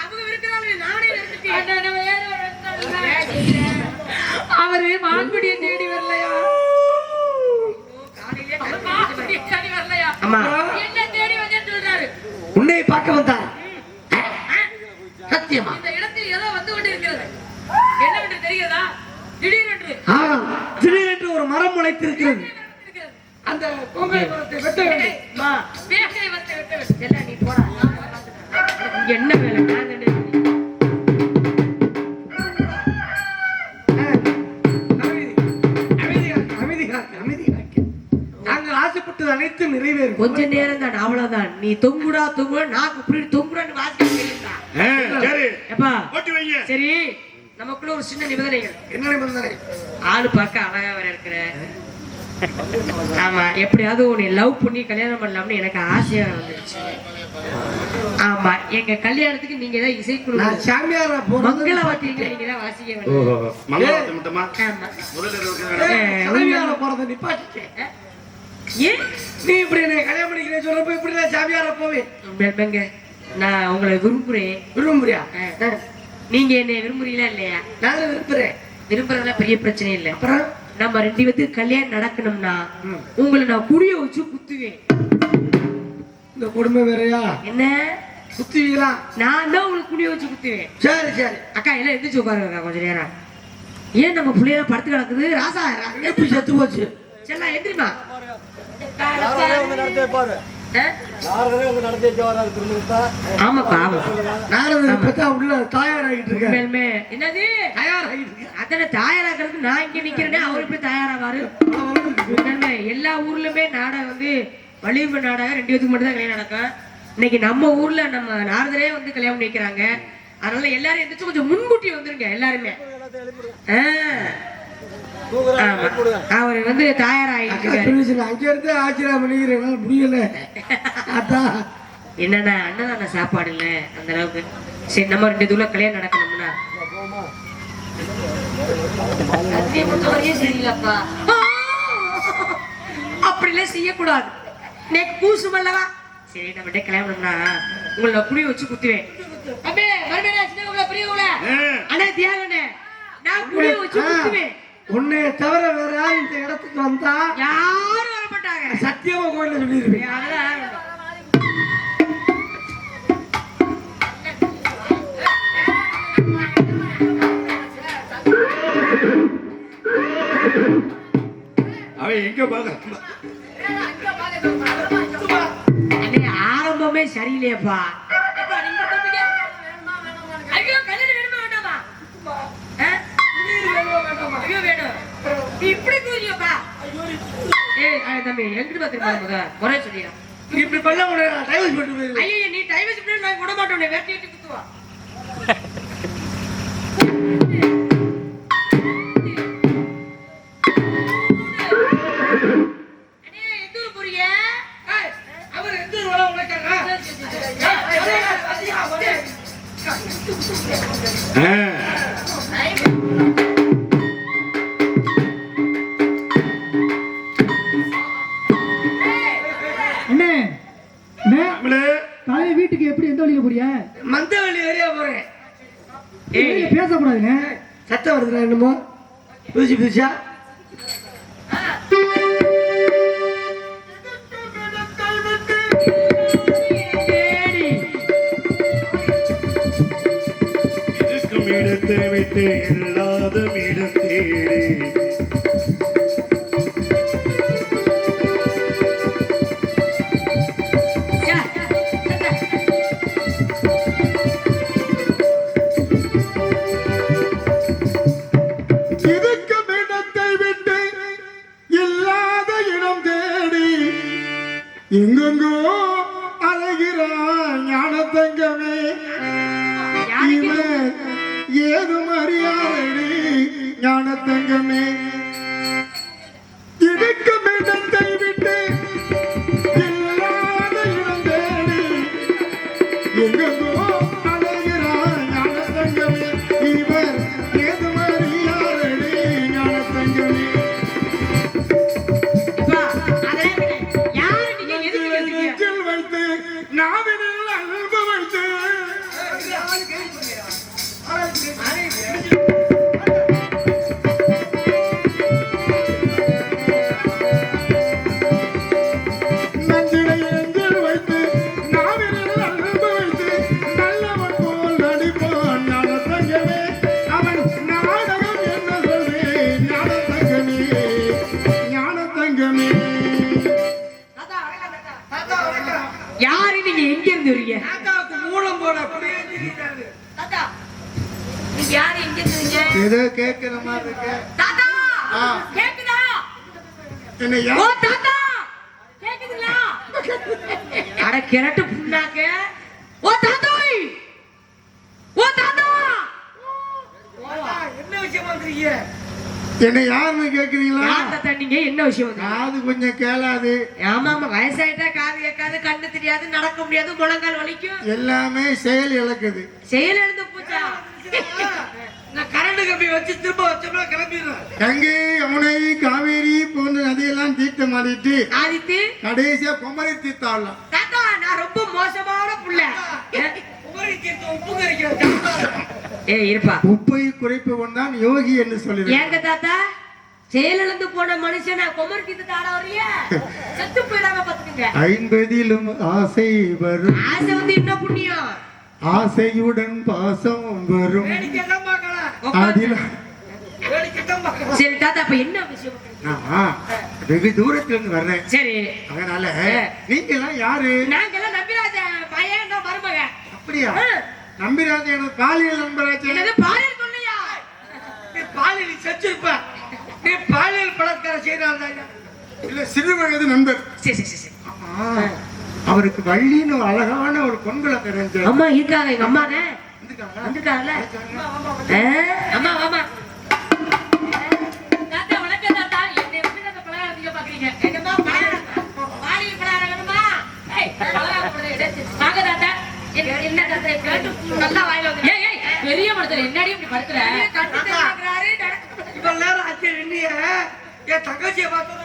அவங்க இருக்கிறாங்க நானே நிறுத்திட்டேன் அண்ணன், நம்ம வேற ஒரு இடத்துல அவரு மான்குடியை தேடி வரலையா? அவர் மான்குடியை தேடி வரலையா? அம்மா. என்ன தேடி வந்தேன்னு சொல்றாரு. உன்னை பார்க்க வந்தார். சத்தியமா இந்த இடத்தில் ஏதோ வந்து கொண்டு இருக்கிறது. என்னவென்று தெரிகிறதா? திடீரென்று ஆனால் திடீரென்று ஒரு மரம் முளைத்திருக்கிறது. இருக்கிறது. அந்த பொங்கல் மரத்தை வெட்ட வேண்டும். அம்மா வேகை வந்து விட்டு விட்டு. எல்லாம் நீ போடா இங்க என்ன வேலை நான் கண்டு நாங்கள் ஆசைப்பட்டது அனைத்தும் நிறைவேறும். கொஞ்ச நேரம் தான் அவ்வளவுதான் நீ தொங்குடா தொங்குடா நான் இப்படி தொங்குடான்னு வாசிக்க தெரியுதா சரி எப்பா போட்டு வைங்க. சரி நமக்குள்ள ஒரு சின்ன நிபந்தனைகள் என்ன நிபந்தனை? ஆளு பார்க்க அழகா வர இருக்கிற ஆமா எப்படியாவது உன்னை லவ் பண்ணி கல்யாணம் பண்ணலாம்னு எனக்கு ஆசையா வந்துருச்சு. ஆமா எங்க கல்யாணத்துக்கு நீங்க தான் இசைக்குழு நான் சாமியாரா போறது மங்களவாத்தியங்களை நீங்க தான் வாசிக்க வேண்டும். ஓஹோ மங்களத்தை மட்டுமா? ஆமா முதல்ல இருக்கிறது வேணாம். சாமியாரா போறதை நிப்பாட்டிட்டேன். ஏன் நீ இப்படி என்ன கல்யாணம் பண்ணிக்கிறேன்னு சொல்றப்ப இப்படி நான் சாமியாரா போவேன். பெண்பங்க நான் உங்களை விரும்புறேன். விரும்புறியா? நீங்க என்ன விரும்புறீங்களா இல்லையா? நானும் விரும்புறேன். விரும்புறதுல பெரிய பிரச்சனை இல்லை. அப்புறம் நம்ம ரெண்டு பேத்துக்கு கல்யாணம் நடக்கணும்னா உங்களை நான் குடிய வச்சு குத்துவேன். இந்த குடும்பம் வேறையா? என்ன குத்துவீங்களா? நான் தான் உங்களுக்கு குடிய வச்சு குத்துவேன். சரி சரி. அக்கா எல்லாம் எந்திரிச்சு உட்காருங்க கொஞ்ச நேரம். ஏன் நம்ம பிள்ளையெல்லாம் படுத்து கிடக்குது? ராசா எப்படி செத்து போச்சு? செல்லாம் எந்திரிமா. ஆமாப்பா ஆமா நாரதர் இப்பதான் உள்ள தயாராகிட்டு இருக்கேன். உண்மையிலுமே என்னது தயாராகிட்டு இருக்கேன். அதனை தயாராக்கிறதுக்கு நான் இங்க நிக்கிறேனே அவர் எப்படி தயாராவாரு? உண்மையிலுமே எல்லா ஊர்லயுமே நாடகம் வந்து வலிமை நாடகம் 2 பேத்துக்கு மட்டும் தான் கல்யாணம் நடக்கும். இன்னைக்கு நம்ம ஊர்ல நம்ம நாரதரே வந்து கல்யாணம் பண்ணி வைக்கிறாங்க. அதனால எல்லாரும் எந்திரிச்சு கொஞ்சம் முன்கூட்டி வந்துருங்க எல்லாருமே. அவர் வந்து தயாராகிட்டு அங்க இருந்து ஆச்சரியம் பண்ணிக்கிறேன் முடியல. அதான் என்னன்னா அண்ணதான சாப்பாடு இல்ல அந்த அளவுக்கு. சரி நம்ம 2 தூர கல்யாணம் நடக்கணும்னா சரியில்லப்பா அப்படிலாம் செய்யக்கூடாது. நேக்கு பூசுமல்லவா. சரி நம்ம கல்யாணம்னா உங்களை புரிய வச்சு குத்துவேன். அப்படியே அண்ணா தியாகனே நான் புரிய வச்சு குத்துவேன். உன்னை தவிர வேற யாரும் இந்த இடத்துக்கு வந்தா யாரும் வர மாட்டாங்க. சத்தியமா கோயில சொல்லிருப்பேன். அவன் எங்க பாக்க ஆரம்பமே சரியில்லையப்பா. ஐயோ கல்யாணம் வேணுமா வேண்டாமா? ஐயோ வேணும். இப்படி கூறியப்பா. ஏய் தம்பி எங்கிட்டு பாத்துருப்பாங்க முறை சொல்லியா இப்படி பண்ண முடியாது. டைவர்ஸ் பண்ணிட்டு ஐயோ நீ டைவர்ஸ் பண்ணி நான் விட மாட்டோம். வேட்டி வச்சு குத்துவா. காலையில வீட்டுக்கு எப்படி எந்த வழியில போறியா? மந்த வழி வரையா போறேன். பேசக்கூடாதுங்க. சத்தம் வருதுல என்னமோ புதுசு புதுசா. இடத்தை விட்டு இல்லாத இடம் தேடி எங்கெங்கோ அழகிறான் ஞானத்தங்கமே. இவன் ஏதும் அறியாதடி ஞானத்தங்கமே. இருக்கும் இடத்தை விட்டு இல்லாத இடம் தேடி எங்கெங்கோ அழகிறான் ஞானத்தங்கமே. இவர் ஏதும் அறியாதடி ஞானத்தங்கமே. நாவினில் அன்பு வைத்து நஞ்சினை எஞ்சில் வைத்து நாவினில் அன்பு வைத்து நல்லவன் போல் நடிப்பான் ஞானத்தங்கமே. அவன் நாடகம் என்ன சொல்வேன் ஞானத்தங்கமே. ஞானத்தங்கமே யாரு நீங்க எங்க இருந்து வரீங்க? மூலம் போட யாரு எங்க இருக்கீங்க? ஏதோ கேட்கிற மாதிரி இருக்கு. தாத்தா கேக்குதா? என்ன ஓ தாத்தா கேக்குதுங்களா? அட கிரட்டு புண்ணாக்க. ஓ தாத்தாய் ஓ தாத்தா என்ன விஷயம் வந்துறீங்க? என்ன யாருன்னு கேக்குறீங்களா? யார் தாத்தா நீங்க? என்ன விஷயம் வந்து? காது கொஞ்சம் கேளாது. ஆமா ஆமா வயசாயிட்டா காது கேட்காது, கண்ணு தெரியாது, நடக்க முடியாது, முழங்கால் வலிக்கும். எல்லாமே செயல் இழக்குது. செயல் எழுந்து போச்சா? நான் கரண்ட் கம்பி வச்சு திரும்ப வச்சோம்னா கிளம்பிடுறேன். கங்கை, யமுனை, காவேரி போன்ற நதியெல்லாம் தீர்த்தம் ஆடிட்டு ஆதித்து கடைசியா குமரி தீர்த்தாடலாம். தாத்தா நான் ரொம்ப மோசமான புள்ள. குமரி தீர்த்தம் உப்பு கறிக்கிறேன். ஏய் இருப்பா. உப்பை குறைப்பவன் தான் யோகி என்று சொல்லுறேன். ஏங்க தாத்தா செயலிழந்து போன மனுஷன் குமரி தீர்த்தத்தை ஆட வரைய செத்து போயிடாம பாத்துக்கங்க. 50லும் ஆசை வரும், ஆசை வந்து என்ன புண்ணியம்? ஆசையுடன் பாசம் வரும். வேடிக்கைதான் பார்க்கலாம். அதில் வேடிக்கைதான் பார்க்கலாம். சரி தாத்தா அப்ப என்ன விஷயம்? நான் வெகு தூரத்துல இருந்து வர்றேன். சரி அதனால நீங்க எல்லாம் யாரு? நாங்கெல்லாம் நம்பிராஜ பையன் தான் மருமக. அப்படியா? நம்பிராஜ எனக்கு பாலியல் நம்பராஜ. என்னது பாலியல் சொல்லையா? நீ பாலியல் செஞ்சிருப்ப. நீ பாலியல் பலாத்காரம் செய்யறாங்க. இல்ல சிறு வயது நண்பர். சரி சரி சரி. அவருக்கு வள்ளின்னு ஒரு அழகான ஒரு பொன் குழந்தை இருந்துச்சு. அம்மா இருக்காங்க எங்க அம்மா தான். வந்துட்டாங்கல்ல ஆமா ஆமா தாத்தா வணக்கம் தாத்தா. என்னை எப்படி அந்த பலகாரம் நீங்க பாக்குறீங்க? என்னமா பலகாரம்? வாளியில் பலகாரம் வேணுமா? ஏய், பலகாரம் போடுறது எடுத்து. வாங்க தாத்தா. என்ன தாத்தா கேட்டு நல்லா வாயில வந்து. ஏய் ஏய், பெரிய மனுஷன் என்னடி இப்படி படுத்துற? கண்டு கேக்குறாரு. இவ்வளவு நேரம் ஆச்சு நின்னியே என் தங்கச்சியை பார்த்தது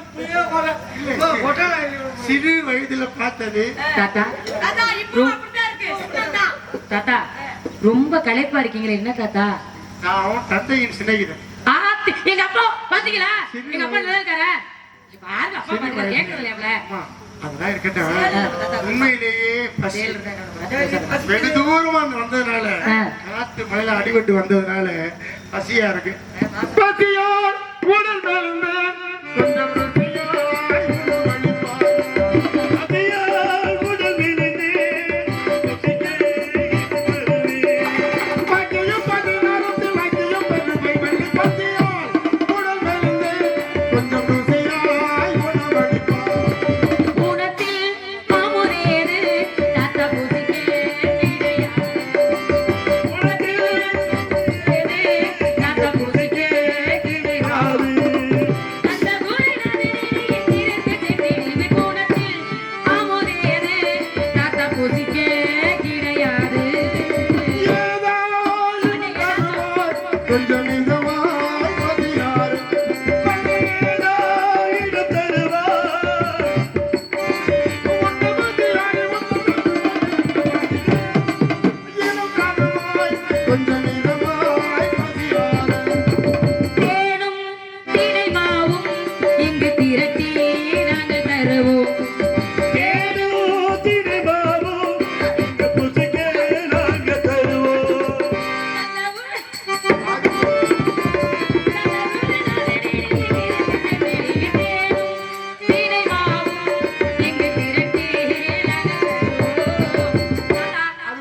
சிறு வயதுல பார்த்தது. தாத்தா தாத்தா இப்போ அப்படிதான் இருக்கு தாத்தா. தாத்தா ரொம்ப களைப்பா இருக்கீங்களே, என்ன தாத்தா? நான் தந்தையின் சிநேகிதன். ஆத்தி, எங்க அப்பா பாத்தீங்களா? எங்க அப்பா நல்லா இருக்காரா? பாருங்க, அப்பா பாருங்க, கேக்குறதுல எவ்வளவு. அம்மா, அதெல்லாம் இருக்கட்டும். உண்மையிலேயே பசி வெகு தூரமா வந்ததுனால காத்து மழையில அடிபட்டு வந்ததுனால பசியா இருக்கு. பசியால் உடல் மெலிந்து கொஞ்சம் ருசியாய் உணவளிப்பாய். பசியால் உடல் மெலிந்து பசியும் பதினாறும் வைத்தியும் பெருமை வெள்ளி. பசியால் உடல் மெலிந்து கொஞ்சம் ருசியாய் உணவளிப்பாய். உனத்தில் மாமுரேது தாத்தா பூசிக்கே கிடையாது. தாத்தா பூசிக்கே கிடையாது. அந்த குறைநாதனே எந்திரத்து சென்றிடுது. உனத்தில் மாமுரேது தாத்தா பூசிக்கே கிடையாது. கொஞ்சம் இதமாய் பதினாறு கொஞ்சம் இதமாய் பதினாறு தேனும் தினை மாவும் இங்கு திரட்டி நாங்கள் தருவோம். தினை மாவும் இங்கு திரட்டி நாங்கள் தருவோம்.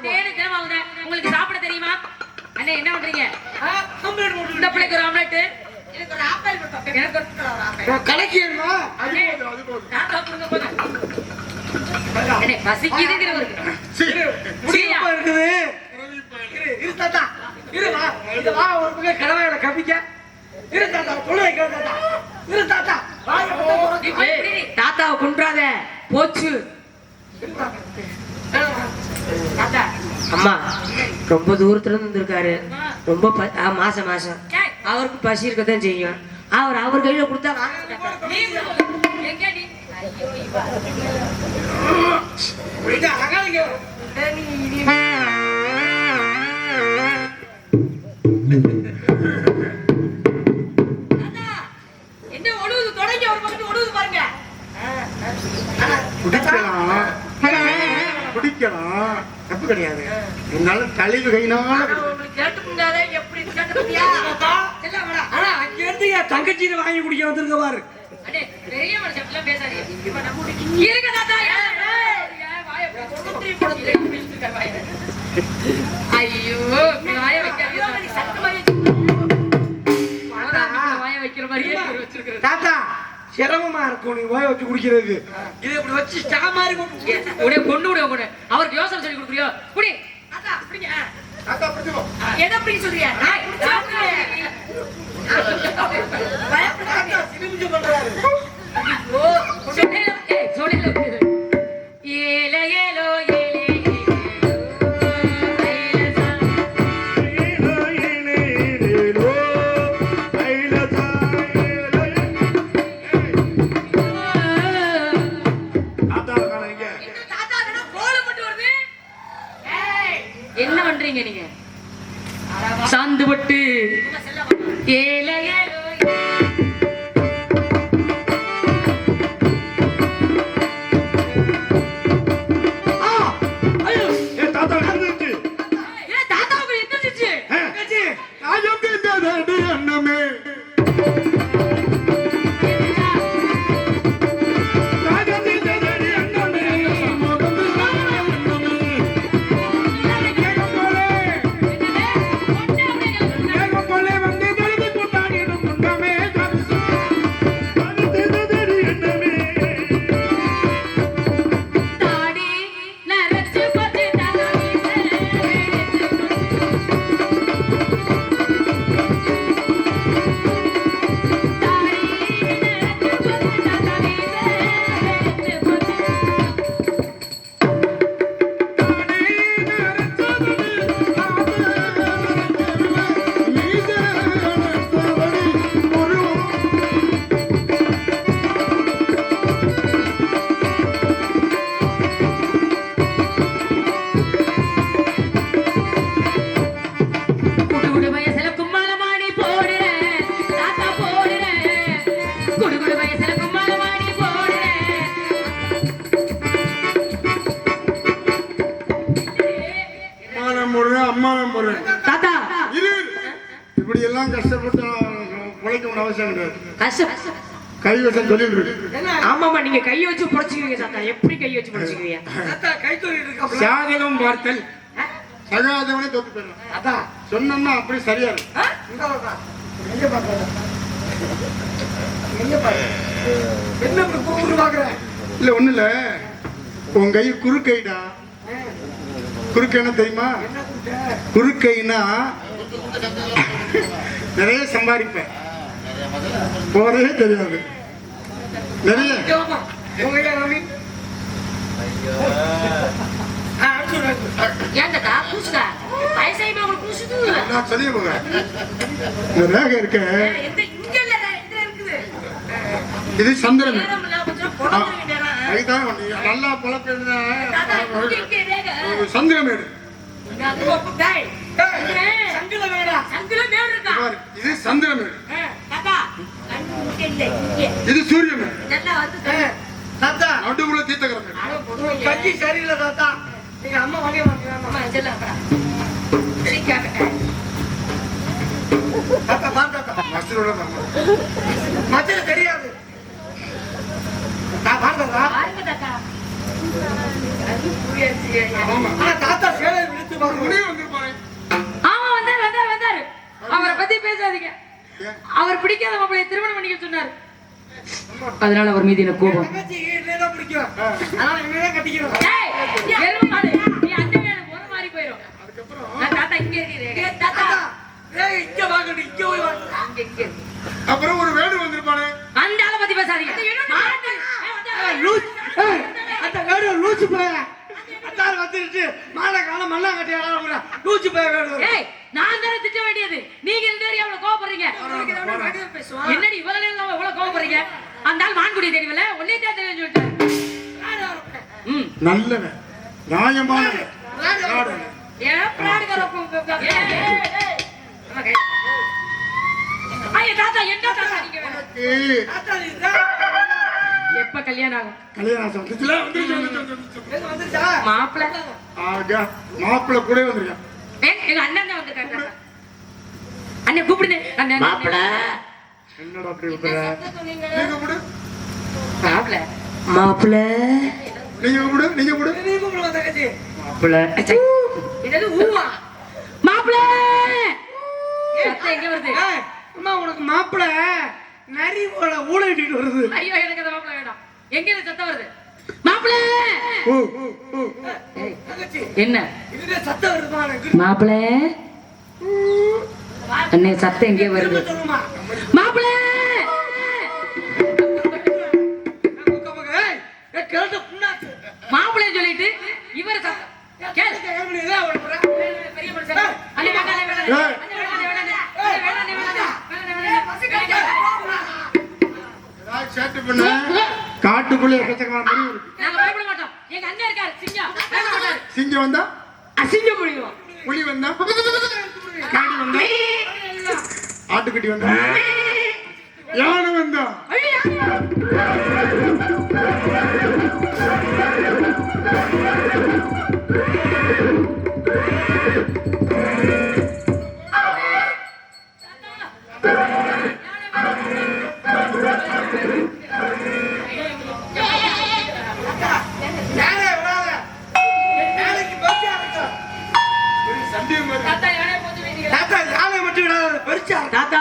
தேனு தேவாவுங்க. உங்களுக்கு சாப்பிட தெரியுமா? அண்ணே, என்ன பண்றீங்க? இந்த பிள்ளைக்கு ஒரு ஆம்லெட், எனக்கு ஒரு கலக்கிடுமா அண்ணே, தாத்தா கொடுங்க போங்க. அண்ணே, பசிக்குதுங்கிறவருக்கு. சீயா. இருக்குது இரு தாத்தா இரு வா இது வா ஒரு பக்கம் கடவையோட கப்பிக்க இரு தாத்தா சொல்ல வைக்க தாத்தா இரு தாத்தா தாத்தாவை கொன்றாத போச்சு. தாத்தா, அம்மா ரொம்ப தூரத்துல இருந்து இருக்காரு. ரொம்ப மாசம் அவருக்கு பசி இருக்கத்தான் செய்யும். அவர் கையில கொடுத்தா வாங்க மாட்டாரு. நீ சொல்லு. எங்க நீ? ஐயோ, இவா. இது அகாலிங்க. தாத்தா, என்ன ஒழுகுது? தொடங்கி ஒரு பக்கத்து ஒழுகுது பாருங்க. குடிக்கலாம் தப்பு கிடையாது. என்னால தலைவு கையினால உங்களுக்கு கேட்டு முடியாத எப்படி கேட்டு முடியா? எல்லாம் வேணாம். ஆனா அங்க இருந்து என் தங்கச்சின்னு வாங்கி குடிக்க வந்திருக்க பாரு. அடே, பெரிய மனுஷன் அப்படிலாம் பேசாதீங்க. இப்ப நம்ம இருங்க தாத்தா. வாயை கொளுத்தி போடுது. வாயை. ஐயோ, இப்படி வாயை வைக்காதீங்க. சத்தமாவே வாயை வைக்கிற மாதிரியே வச்சிருக்கிறது. தாத்தா சிரமமா இருக்கும் நீ ஓய வச்சு குடிக்கிறதுக்கு. இது இப்படி வச்சு ஸ்டா மாதிரி உடைய கொண்டு விட கூட அவருக்கு யோசனை சொல்லி கொடுக்குறியோ? குடி தாத்தா, குடிங்க. தாத்தா பிடிச்சுக்கோ. என்ன அப்படி சொல்றியா? நான் குடிச்சா பயப்படாதீங்க. சிரிஞ்சு பண்றாரு. ஓ, சொன்னேல, சொன்னேல. ஏல ஏலோ ஏலே என்ன பண்றீங்க நீங்க? சாந்து பட்டு ஏல ஏலோ தாத்தாவுக்கு எந்திரிச்சு அண்ணமே என்ன குடுகுடு வயசுல கும்மாளமாடி போடுறேன் தாத்தா போடுறேன் குடுகுடு வயசுல கும்மாளமாடி போடுறேன் அம்மானம் போடுறேன் அம்மானம் போடுறேன் தாத்தா இரு இப்படி எல்லாம் கஷ்டப்பட்டு உழைக்க அவசியம் கிடையாது. கஷ்டம் கைவசம் தொழில் இருக்கு. ஆமாமா நீங்க கையை வச்சு புடைச்சுக்குவீங்க தாத்தா. எப்படி கையை வச்சு புடைச்சுக்குவீங்க தாத்தா? கை தொழில் இருக்கு. சாதகம் பார்த்தல் சகாதவனே தோத்து போயிடலாம். அதான் சொன்னோம்னா அப்படி சரியா இருக்கு. என்ன கூப்பிட்டு பாக்குறேன்? இல்ல ஒண்ணு இல்ல, உன் கை குறுக்கைடா. குறுக்கைன்னா தெரியுமா? குறுக்கைனா நிறைய சம்பாதிப்பேன், போறதே தெரியாது. நிறைய ஏன் தாத்தா பூசுதா வயசாயிமா உங்களுக்கு பூசுது நான் சொல்லி போகிறேன். இந்த ரேகை இருக்க இங்க இல்ல இந்த இருக்குது இது சந்திரன். நேரம் இல்ல கொஞ்சம் பொழந்துருங்க நேரம் அதுதான் நல்லா பொழப்பேன்னா தாத்தா இங்க ரேக சந்திரமேடு. டேய் சங்கில மேடா சங்கில மேடு இருக்கா பாரு, இது சந்திரமேடு. தாத்தா அங்க இல்ல இங்க இது சூரியமேடு. நல்லா வந்து தாத்தா நடுவுல தீர்த்தகரமேடு. கட்சி சரியில்லை தாத்தா. நீங்க அம்மா வாங்க அம்மா செல்ல அப்புறம் சீக்கிரம் தாத்தா பாரு தாத்தா. மஸ்தரோட மச்சல தெரியாது. நான் பாருங்க பாருங்க தாத்தா ஆனா தாத்தா சேலை விழுத்து பாருங்க. முடிவு வந்துருப்பாரு. ஆமா வந்தாரு அவரை பத்தி பேசாதீங்க. அவர் பிடிக்காத மாப்பிளைய திருமணம் பண்ணிக்க சொன்னாரு, அதனால அவர் மீது எனக்கு கோபம். தங்கச்சி இல்லைன்னா பிடிக்கும். அதனால இவனே கட்டிக்கிறோம். டேய் எருமை மாடு நீ அண்ணன் மேல ஒரு மாதிரி போயிடும். நான் தாத்தா இங்க இருக்கேன் தாத்தா ஏய் இங்க வாங்கடி, இங்க போய் வாங்க. அங்க இங்க இருக்கு. அப்புறம் ஒரு வேடு வந்திருப்பானே. அந்த ஆளை பத்தி பேசாதீங்க. லூஸ் அந்த வேடு லூசு போய் அத்தார் வந்துருச்சு. மாலை காலம் மண்ணா கட்டி ஆடுற லூசு போய் வேடு. ஏய் நான் தான திட்ட வேண்டியது, நீங்க இந்த ஏரியா அவ்வளவு கோவப்படுறீங்க. என்னடி இவ்வளவு நேரம் எவ்வளவு கோவப்படுறீங்க? அந்த ஆள் மான்குடி தெரியல ஒன்னே தான் தெரியும் சொல்லிட்டேன். நல்லவன், நியாயமானவன். ஏன் பிராடுகார ஐயா தாத்தா என்ன தாத்தா நீங்க வேணும்? தாத்தா இதுதான் எப்ப கல்யாணம் ஆகும்? கல்யாணம் வந்துச்சுல, வந்துருச்சு. வந்துச்சா? மாப்பிள்ளை ஆகா, மாப்பிள்ளை கூட வந்திருக்கான். எங்க அண்ணன் தான் வந்திருக்காரு தாத்தா. அண்ணன் கூப்பிடுங்க அண்ணன். மாப்பிள்ளை என்னடா அப்படி விட்டுற? நீங்க கூப்பிடு. மாப்பிள்ளை மாப்பிள்ளை நீங்க கூப்பிடு, நீங்க கூப்பிடு. நீ கூப்பிடுவா தங்கச்சி. மாப்பிள்ளை இது ஊவா மாப்பிள்ளை சத்தம் எங்க வருது? ஏய் அம்மா உனக்கு மாப்பிளை நரி போல ஊழிட்டு வருது. ஐயோ எனக்கு அந்த மாப்பிள்ளை வேண்டாம். எங்க இருந்து சத்தம் வருது? மாப்பிள்ளை ஓ ஓ ஓ. தங்கச்சி என்ன இதுல சத்தம் வருதுமா? எனக்கு மாப்பிள்ளை அண்ணே சத்தம் எங்கே வருது? சொல்லுமா மாப்பிள்ளை கேட்ட புண்ணாச்சு மாப்பிள்ளை சொல்லிட்டு இவர் சத்தம் கேளு. பெரிய மனுஷன் அண்ணே வேண்டாம் வேண்டாம் ஏதாவது சேட்டு பண்ண காட்டுக்குள்ள எக்கச்சக்கமான முடிவு இருக்கு. நாங்க பயப்பட மாட்டோம். எங்க அண்ணன் இருக்காரு சிங்கம், பயப்பட மாட்டாரு. சிங்கம் வந்தா, அசிங்க முடியும். புலி வந்தா, காடி வந்தா, ஆட்டுக்குட்டி வந்தா, யானை வந்தா, தாத்தா யானை போட்டு வீதியில. தாத்தா யானை மட்டும் விடாத பெருச்சா. தாத்தா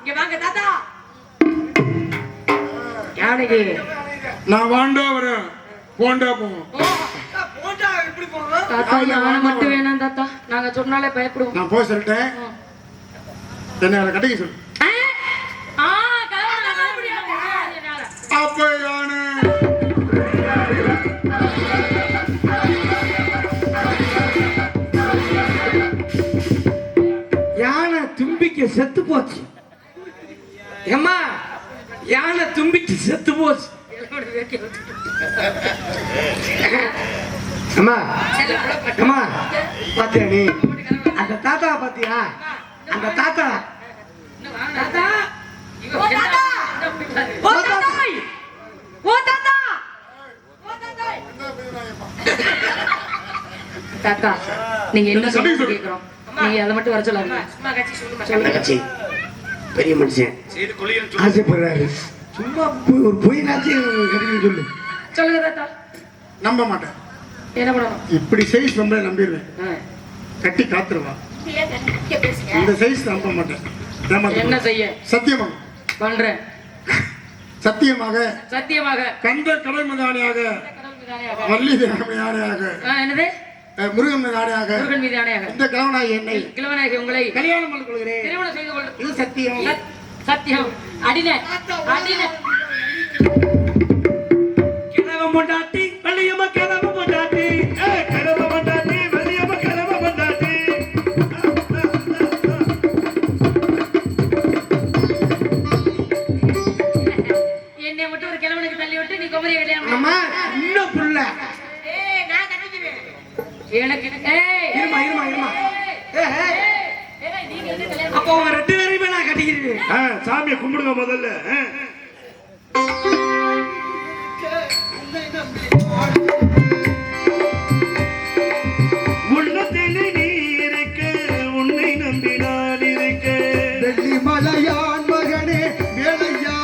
இங்க வாங்க தாத்தா. யானைக்கு நான் வாண்டா வரேன், போண்டா போவோம். போட்டா எப்படி போகணும்? தாத்தா யானை மட்டும் வேணாம் தாத்தா, நாங்க சொன்னாலே பயப்படுவோம். நான் போய் சொல்லிட்டேன், என்ன அதை கட்டிக்க சொல்லு. அப்ப யானை யானை தும்பிக்க செத்து போச்சு. ஏம்மா யானை தும்பிக்கு செத்து போச்சு. அம்மா அம்மா பாத்தியா நீ அந்த தாத்தா பாத்தியா? அந்த தாத்தா தாத்தா இவன் ஓ தாத்தா! ஓ தாத்தாய்! ஓ தாத்தா! ஓ தாத்தாய்! தாத்தா நீங்க என்ன சொல்லுங்க கேக்குறோம். நீங்க அதை மட்டும் வர சொல்லாதீங்க. சும்மா கட்சி சொல்லுங்க. தங்கச்சி பெரிய மனுஷன் செய்து கொள்ளியன்னு சொல்லு. ஆசைப்படுறாரு. சும்மா ஒரு பொய்னாச்சும் கிடைக்குன்னு சொல்லு. சொல்லுங்க தாத்தா. நம்ப மாட்டேன். என்ன பண்ணணும்? இப்படி சைஸ் ரொம்ப நம்பிடுவேன். ஆ. கட்டி காத்துருவா. இந்த சைஸ் நம்ப மாட்டேன். ஏமாத்த என்ன மாட்டேன். செய்ய சத்தியமாக பண்றேன். சத்தியமாக சத்தியமாக கந்த கடல் மதானியாக கடவுள் மீது ஆணையாக. வள்ளி தேவனை ஆணையாக என்னது? முருகன் மீது ஆணையாக முருகன் மீது ஆணையாக. இந்த கிழவனாய் என்னை கிழவனாகி உங்களை கல்யாணம் பண்ணி கொள்கிறேன். திருமணம் செய்து கொள்ளும். இது சத்தியம். சத்தியம். அடின அடின கிழவ பொண்டாட்டி வள்ளியம்மா கிழவ பொண்டாட்டி கிழவ பொண்டாட்டி வள்ளியம்மா கிழவ பொண்டாட்டி என்னை மட்டும் ஒரு கிழவனுக்கு தள்ளி விட்டு நீ குமரிய கல்யாணம் அம்மா இன்னும் புள்ள எனக்கு இருமா இருமா இருமா நீங்க வந்து கல்யாணம் அப்போ உங்க 2 பேரையுமே நான் கட்டிக்கிறேன். சாமியை கும்பிடுங்க முதல்ல. உள்ளத்திலே நீ இருக்க, உன்னை நம்பி நான் இருக்க. வெள்ளி மலையான் மகனே வேலையா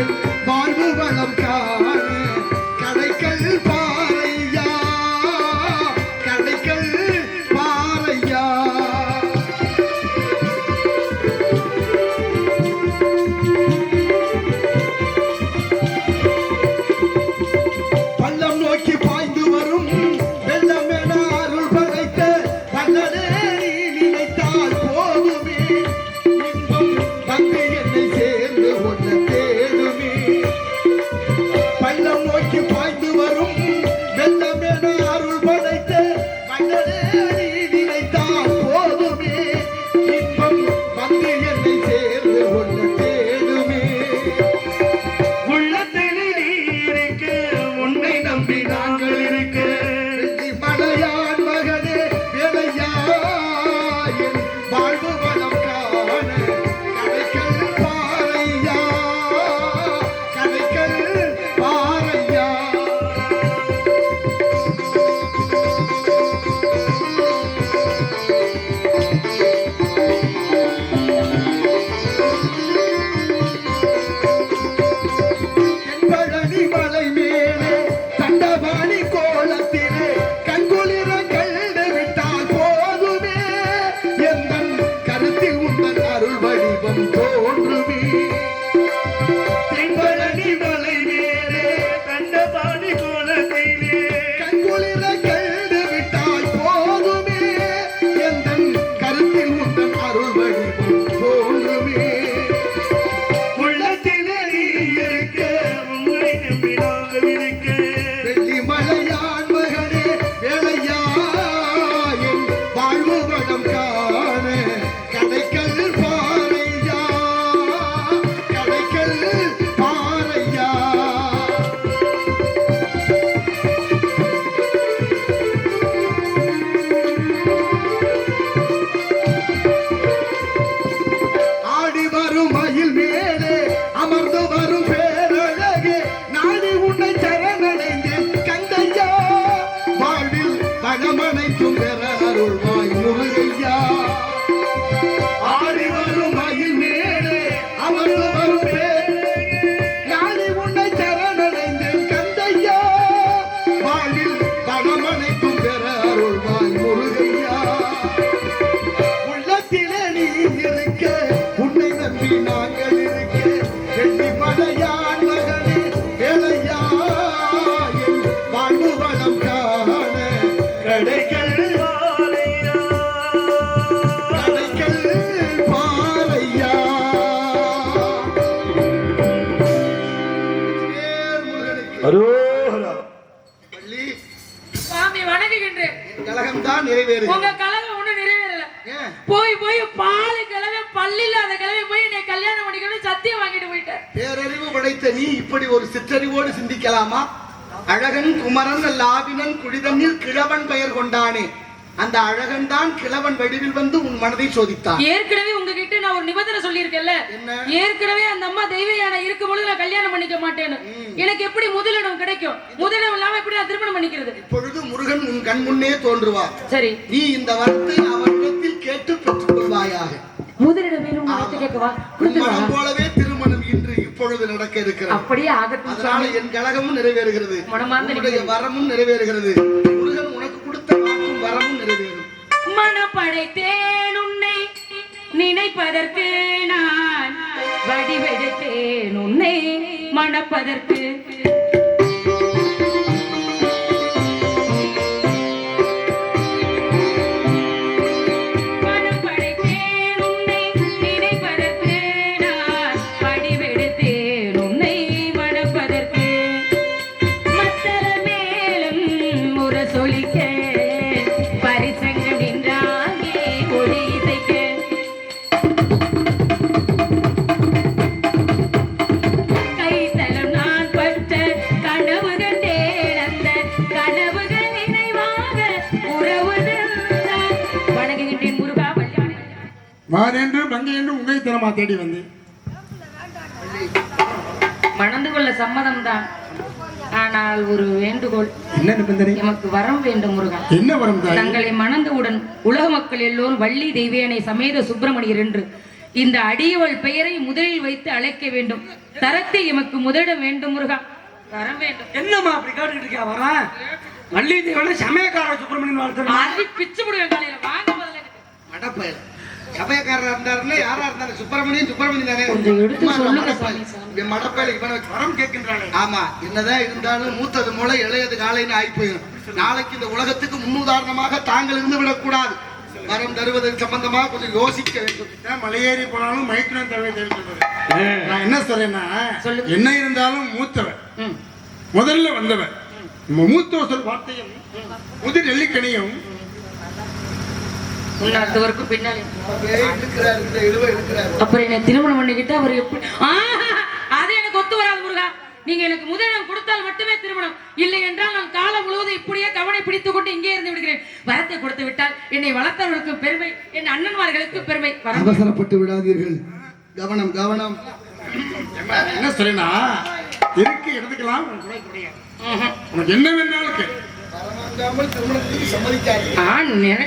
என் வாழ்வு வளம் காண கடைக்கல் பாறையா கடைக்கல் பாறையா பள்ளம் நோக்கி பாய்ந்து வரும் வெள்ளம் என அருள் படைத்த பல்லனே நீ நினைத்தால் போதுமே இன்பம் வந்து என்னை சேர்ந்து ஒன்று தேடுமே பள்ளம் நோக்கி பாய்ந்து வரும் வெள்ளம் என அருள் படைத்த பல்லனே நீ நினைத்தால் போதுமே இன்பம் வந்து என்னை சேர்ந்து ஒன்று தேடுமே உள்ளத்திலே நீ இருக்க, உன்னை நம்பி நாங்கள் இருக்க. வெள்ளி மலையான் மகனே வேலையா என் வாழ்வு வளம் காண கடைக்கல் பாறையா கடைக்கல் பாறையா பழனி மலை மேலே தண்டபாணி கோலத்திலே கண்குளிர கண்டு விட்டால் போதுமே எந்தன் கருத்தில் உந்தன் அருள் வடிவம் தோன்றுமே தென்பழனி மலை மேலே தண்டபாணி கோலத்திலே கண்குளிர கண்டு விட்டால் போதுமே எந்தன் கருத்தில் உந்தன் அருள் வடிவம் தோன்றுமே உள்ளத்திலே நீ இருக்க, உன்னை நம்பி நாங்கள் இருக்க. வெள்ளி மலையான் மகனே வேலையா என் வாழ்வு வளம் காண கடைக்கல் பாறையா கடைக்கல் பாறையா ஆடி வரும் மயில் மேலே அமர்ந்து வரும் பேரழகே நாடி உன்னை சரணடைந்தேன் கந்தையா வாழ்வில் பழமனைக்கும் பெற அருள்வாய் முருகையா ஆடி வரும் மயில் மேலே அமர்ந்து வரும் பேரழகே நாடி உன்னை சரணடைந்தேன் கந்தையா வாழ்வில் பழமனைக்கும் பெற அருள்வாய் முருகையா உள்ளத்திலே நீ இருக்க உன்னை நம்பி நாங்கள் இருக்க வெள்ளி மலையான் மகனே வேலையா என் வாழ்வு வளம் காண கடைகள் பாலையா, கடைக்கல் பாறையா அரோகரா. பள்ளி சுவாமி வணங்குகின்றேன். கழகம்தான் நிறைவேறு உங்க கலகம் ஒண்ணும் நிறைவேறல. ஏன் போய் பால் கிழமை பள்ளியில அந்த கிழமை போய் என்னை கல்யாணம் பண்ணிக்கணும் சத்தியம் வாங்கிட்டு போயிட்டேன். பேரறிவு படைத்த நீ இப்படி ஒரு சிற்றறிவோடு சிந்திக்கலாமா? அழகன் குமரன் லாவினன் குடிதனில் கிழவன் பெயர் கொண்டானே அந்த அழகன் தான் கிழவன் வடிவில் வந்து உன் மனதை சோதித்தான். ஏற்கனவே உங்ககிட்ட நான் ஒரு நிபந்தனை சொல்லியிருக்கேன்ல, ஏற்கனவே அந்த அம்மா தெய்வ யானை இருக்கும் பொழுது நான் கல்யாணம் பண்ணிக்க மாட்டேன்னு. எனக்கு எப்படி முதலிடம் கிடைக்கும்? முதலிடம் இல்லாம எப்படி நான் திருமணம் பண்ணிக்கிறது? இப்பொழுது முருகன் உன் கண் முன்னே தோன்றுவார். சரி, நீ இந்த வரத்தை அவரிடத்தில் கேட்டு பெற்றுக் கொள்வாயாக. முதலிடம் வேணும் கேட்கவா? மனம் போலவே திருமணம் இன்று இப்பொழுது நடக்க இருக்கிறது. அப்படியே ஆகட்டும். அதனால என் கலகமும் நிறைவேறுகிறது, உன்னுடைய வரமும் நிறைவேறுகிறது. முருகன் உனக்கு கொடுத்த வாக்கும் வரமும் நிறைவேறும். மனப்படைத்தேன் உன்னை நினைப்பதற்கு, நான் வடிவெடுத்தேன் உன்னை மணப்பதற்கு. வாரென்று பங்கையென்று உங்களை தரமா தேடி வந்து மணந்து கொள்ள சம்மதம் தான். ஆனால் ஒரு வேண்டுகோள். என்ன நிபந்தனை? எமக்கு வரம் வேண்டும் முருகா. என்ன வரம்? தங்களை மணந்தவுடன் உலக மக்கள் எல்லோரும் வள்ளி தெய்வியானை சமேத சுப்பிரமணியர் என்று இந்த அடியவள் பெயரை முதலில் வைத்து அழைக்க வேண்டும். தரத்தை எமக்கு முதலிடம் வேண்டும் முருகா, வரம் வேண்டும். என்னம்மா அப்படி கேட்டுக்கிட்டு இருக்கியா? வரேன் வள்ளி தெய்வனை சமயக்கார சுப்பிரமணியன் பிச்சு விடுவேன் காலையில. வாங்க முதல்ல. மடப்பயல் சமயக்காரர் இருந்தாருன்னு யாரா இருந்தாலும் சுப்பிரமணியன் தானே. கொஞ்சம் எடுத்து சொல்லுங்க சாமி. மடப்பயல் இவனை வரம் கேட்கின்றானே. ஆமா, என்னதான் இருந்தாலும் மூத்தது மூளை இளையது காலைன்னு ஆகி போயிடும். நாளைக்கு இந்த உலகத்துக்கு முன்னுதாரணமாக தாங்கள் இருந்து விடக்கூடாது. வரம் தருவது சம்பந்தமா கொஞ்சம் யோசிக்க வேண்டும். மலையேறி போனாலும் மைத்துனன் தருவை தெரிவிக்கிறது. நான் என்ன சொல்றேன்னா, என்ன இருந்தாலும் மூத்தவன் முதல்ல வந்தவன். மூத்தவ சொல் வார்த்தையும் முதிர் நெல்லிக்கனியும் பின்னாலே அப்புறம் என்ன திருமணம் பண்ணிக்கிட்டு அவர் எப்படி? அது எனக்கு ஒத்து வராது முருகா. நீங்க எனக்கு முதலிடம் கொடுத்தால் மட்டுமே திருமணம், இல்லை என்றால் நான் காலம் முழுவதும் இப்படியே கவனை பிடித்துக் கொண்டு இங்கே இருந்து விடுகிறேன். வரத்தை கொடுத்து விட்டால் என்னை வளர்த்தவர்களுக்கு பெருமை, என் அண்ணன்மார்களுக்கு பெருமை. அவசரப்பட்டு விடாதீர்கள். கவனம் கவனம். என்ன சொல்றேன்னா, இருக்கு எடுத்துக்கலாம். உனக்கு என்ன வேணாலும்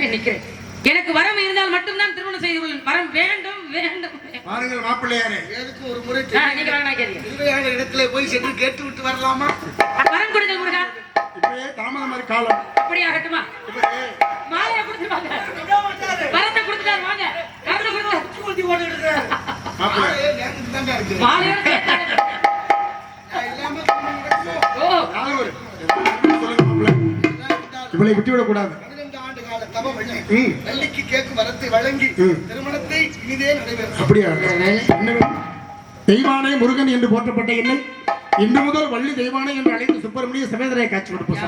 நினைக்கிறேன். எனக்கு வரம் இருந்தால் மட்டும்தான் திருமணம் செய்து கொள்ளும். வரம் வேண்டும் வேண்டும். பாருங்கள் மாப்பிள்ளையாரே, எதுக்கு ஒரு முறை நீங்க இடத்துல போய் சென்று கேட்டு விட்டு வரலாமா? வரம் கொடுங்கள் முருகா. இப்பவே தாமதம் மாதிரி காலம். அப்படி ஆகட்டுமா? மாலையை கொடுத்து வாங்க. வரத்தை கொடுத்துட்டாரு வாங்க. இவளை விட்டுவிடக் கூடாது. வள்ளிக்கு கேட்கும் வரத்தை வழங்கி திருமணத்தை இனிதே நடைபெறும். அப்படியா? தெய்வானை முருகன் என்று போற்றப்பட்ட என்னை இன்று முதல் வள்ளி தெய்வானை என்று அழைத்து சுப்பிரமணிய சமேதரை காட்சி கொடுப்போம்.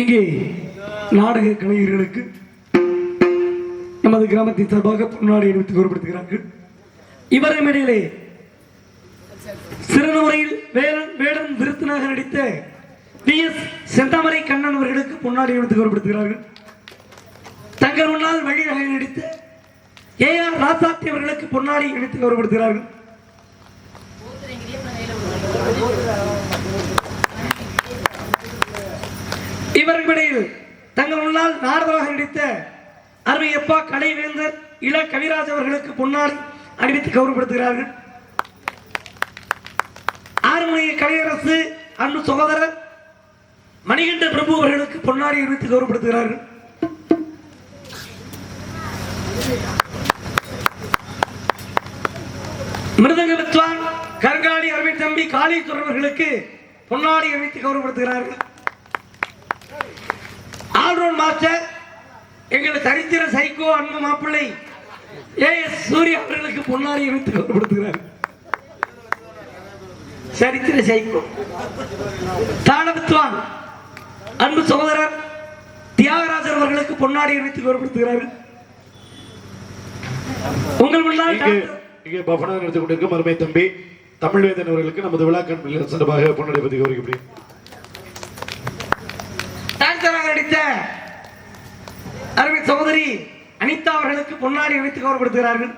இங்கே நாடக கலைஞர்களுக்கு நமது கிராமத்தின் சார்பாக பொன்னாடை அணிவித்து கௌரவப்படுத்துகிறார்கள். இவரை மேடையிலே சிறந்த முறையில் வேடன் விருத்தினாக நடித்த PS செந்தாமரை கண்ணன் அவர்களுக்கு பொன்னாடை அணிவித்து கௌரவப்படுத்துகிறார்கள். தங்கள் முன்னால் வழியாக நடித்த AR ராசாத்தி அவர்களுக்கு பொன்னாடை அணிவித்து கௌரவப்படுத்துகிறார்கள். இவர்களிடையில் தங்கள் முன்னால் நாடகமாக நடித்த அருமையப்பா கலைவேந்தர் இள கவிராஜ் அவர்களுக்கு பொன்னாடை அணிவித்து கௌரவப்படுத்துகிறார்கள். ஆறுமணிய கலையரசு அன்பு சகோதரர் மணிகண்ட பிரபு அவர்களுக்கு பொன்னாடை அணிவித்து கௌரவப்படுத்துகிறார்கள். மிருதங்க வித்வான் கருங்காலி அருமை தம்பி காளீஸ்வரர் அவர்களுக்கு பொன்னாடை அணிவித்து கௌரவப்படுத்துகிறார்கள். ஆல்ரவுண்ட் மாஸ்டர் எங்கள் சரித்திர சைக்கோ அன்பு மாப்பிள்ளை AS சூர்யா அவர்களுக்கு பொன்னாடை அணிவித்து கௌரவப்படுத்துகிறார்கள். சரித்திர சைக்கும் தாளவித்வான் அன்பு சகோதரர் தியாகராஜர் அவர்களுக்கு பொன்னாடி அணிவித்து கௌரவப்படுத்துகிறார்கள். உங்கள் முன்னால் இங்கே பஃபனா நடத்தி கொண்டிருக்கும் அருமை தம்பி தமிழ்வேதன் அவர்களுக்கு நமது விழா கண்ணில் சிறப்பாக பொன்னாடி பற்றி கௌரவிக்கப்படும். டான்சராக நடித்த அருமை சகோதரி அனிதா அவர்களுக்கு பொன்னாடி அணிவித்து கௌரவப்படுத்துகிறார்கள்.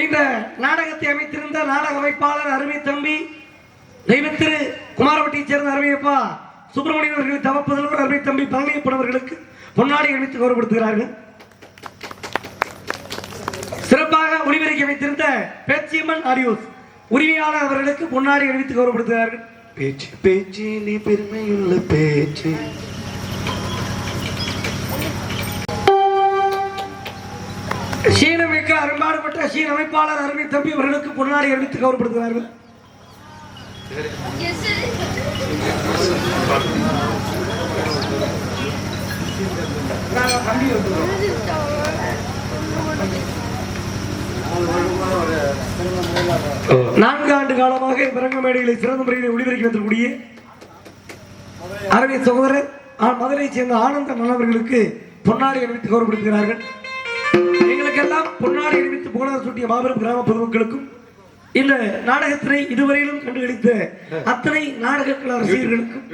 இந்த நாடகத்தை அமைத்திருந்த நாடக அமைப்பாளர் அருமை தம்பி தெய்வத்திரு குமாரவட்டியை சேர்ந்த அருமையப்பா சுப்பிரமணியன் அவர்களின் தவப்புதல்வர் அருமை தம்பி பழனியப்பன் அவர்களுக்கு பொன்னாடி அணிவித்து கௌரவப்படுத்துகிறார்கள். சிறப்பாக ஒளிபரப்பி அமைத்திருந்த பேச்சியம்மன் ஆடியோஸ் உரிமையாளர் அவர்களுக்கு பொன்னாடி அணிவித்து கௌரவப்படுத்துகிறார்கள். பேச்சு பேச்சு நீ பெருமையுள்ள பேச்சு. சீனமிக்க அரும்பாடுபட்ட சீன அமைப்பாளர் அருமை தம்பி அவர்களுக்கு பொன்னாடி அணிவித்து கௌரவப்படுத்துகிறார்கள். நான்கு ஆண்டு காலமாக பிறங்க மேடைகளை சிறந்த முறையில் ஒளிபரப்பி வந்திருக்கூடிய அருமை சகோதரர் மதுரையை சேர்ந்த ஆனந்த மாணவர்களுக்கு பொன்னாடி அணிவித்து கௌரவப்படுத்துகிறார்கள். எங்களுக்கெல்லாம் பொன்னாடி அணிவித்து புகழாரம் சூட்டிய மாபெரும் கிராம பொதுமக்களுக்கும் இந்த நாடகத்தினை இதுவரையிலும் கண்டுகளித்த அத்தனை நாடக கலா ரசிகர்களுக்கும்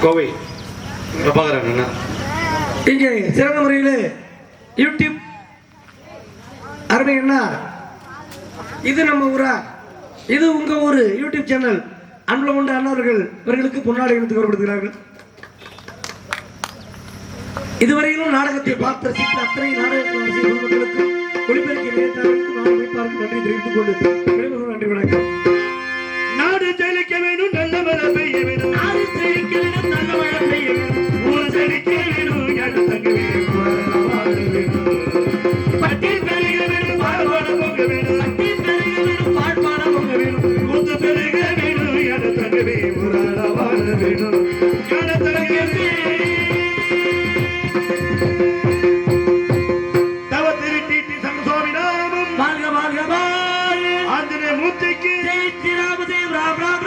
கோவை பிரபாகரன் இங்கே சிறந்த முறையில் யூடியூப் அருமை அண்ணா, இது நம்ம ஊரா, இது உங்க ஊரு யூடியூப் சேனல் அன்புல கொண்ட அண்ணாவர்கள் இவர்களுக்கு பொன்னாடை அணிவித்து கௌரவப்படுத்துகிறார்கள். இதுவரையிலும் நாடகத்தை பார்த்த ரசித்த அத்தனை நாடக பொதுமக்களுக்கு ஒளிபரப்பிய நேர்காணலுக்கு அமைப்பாளருக்கு நன்றி தெரிவித்துக் கொண்டு நன்றி வணக்கம். நாடு செழிக்க வேணும், நல்ல மழை பெய்ய வேணும். நாடு செழிக்க வேணும், நல்ல மழை பெய்ய வேணும். ஊர் செழிக்க வேணும், இடத்தங்க வேணும். பட்டி பெருக வேணும், பாழ்பாட பொங்க வேணும். பட்டி பெருக வேணும், பாழ்பாட பொங்க வேணும். கூத்து பெருக வேணும், இடத்தங்க வேணும். வாழ வேணும், இடத்தங்க தவ திருட்டி சமசோமி நாமம் வாழ்க வாழ்க வாழ். ஆஞ்சநேய மூர்த்திக்கு ஜெய் ஸ்ரீராம தேவ் ராம் ராம்.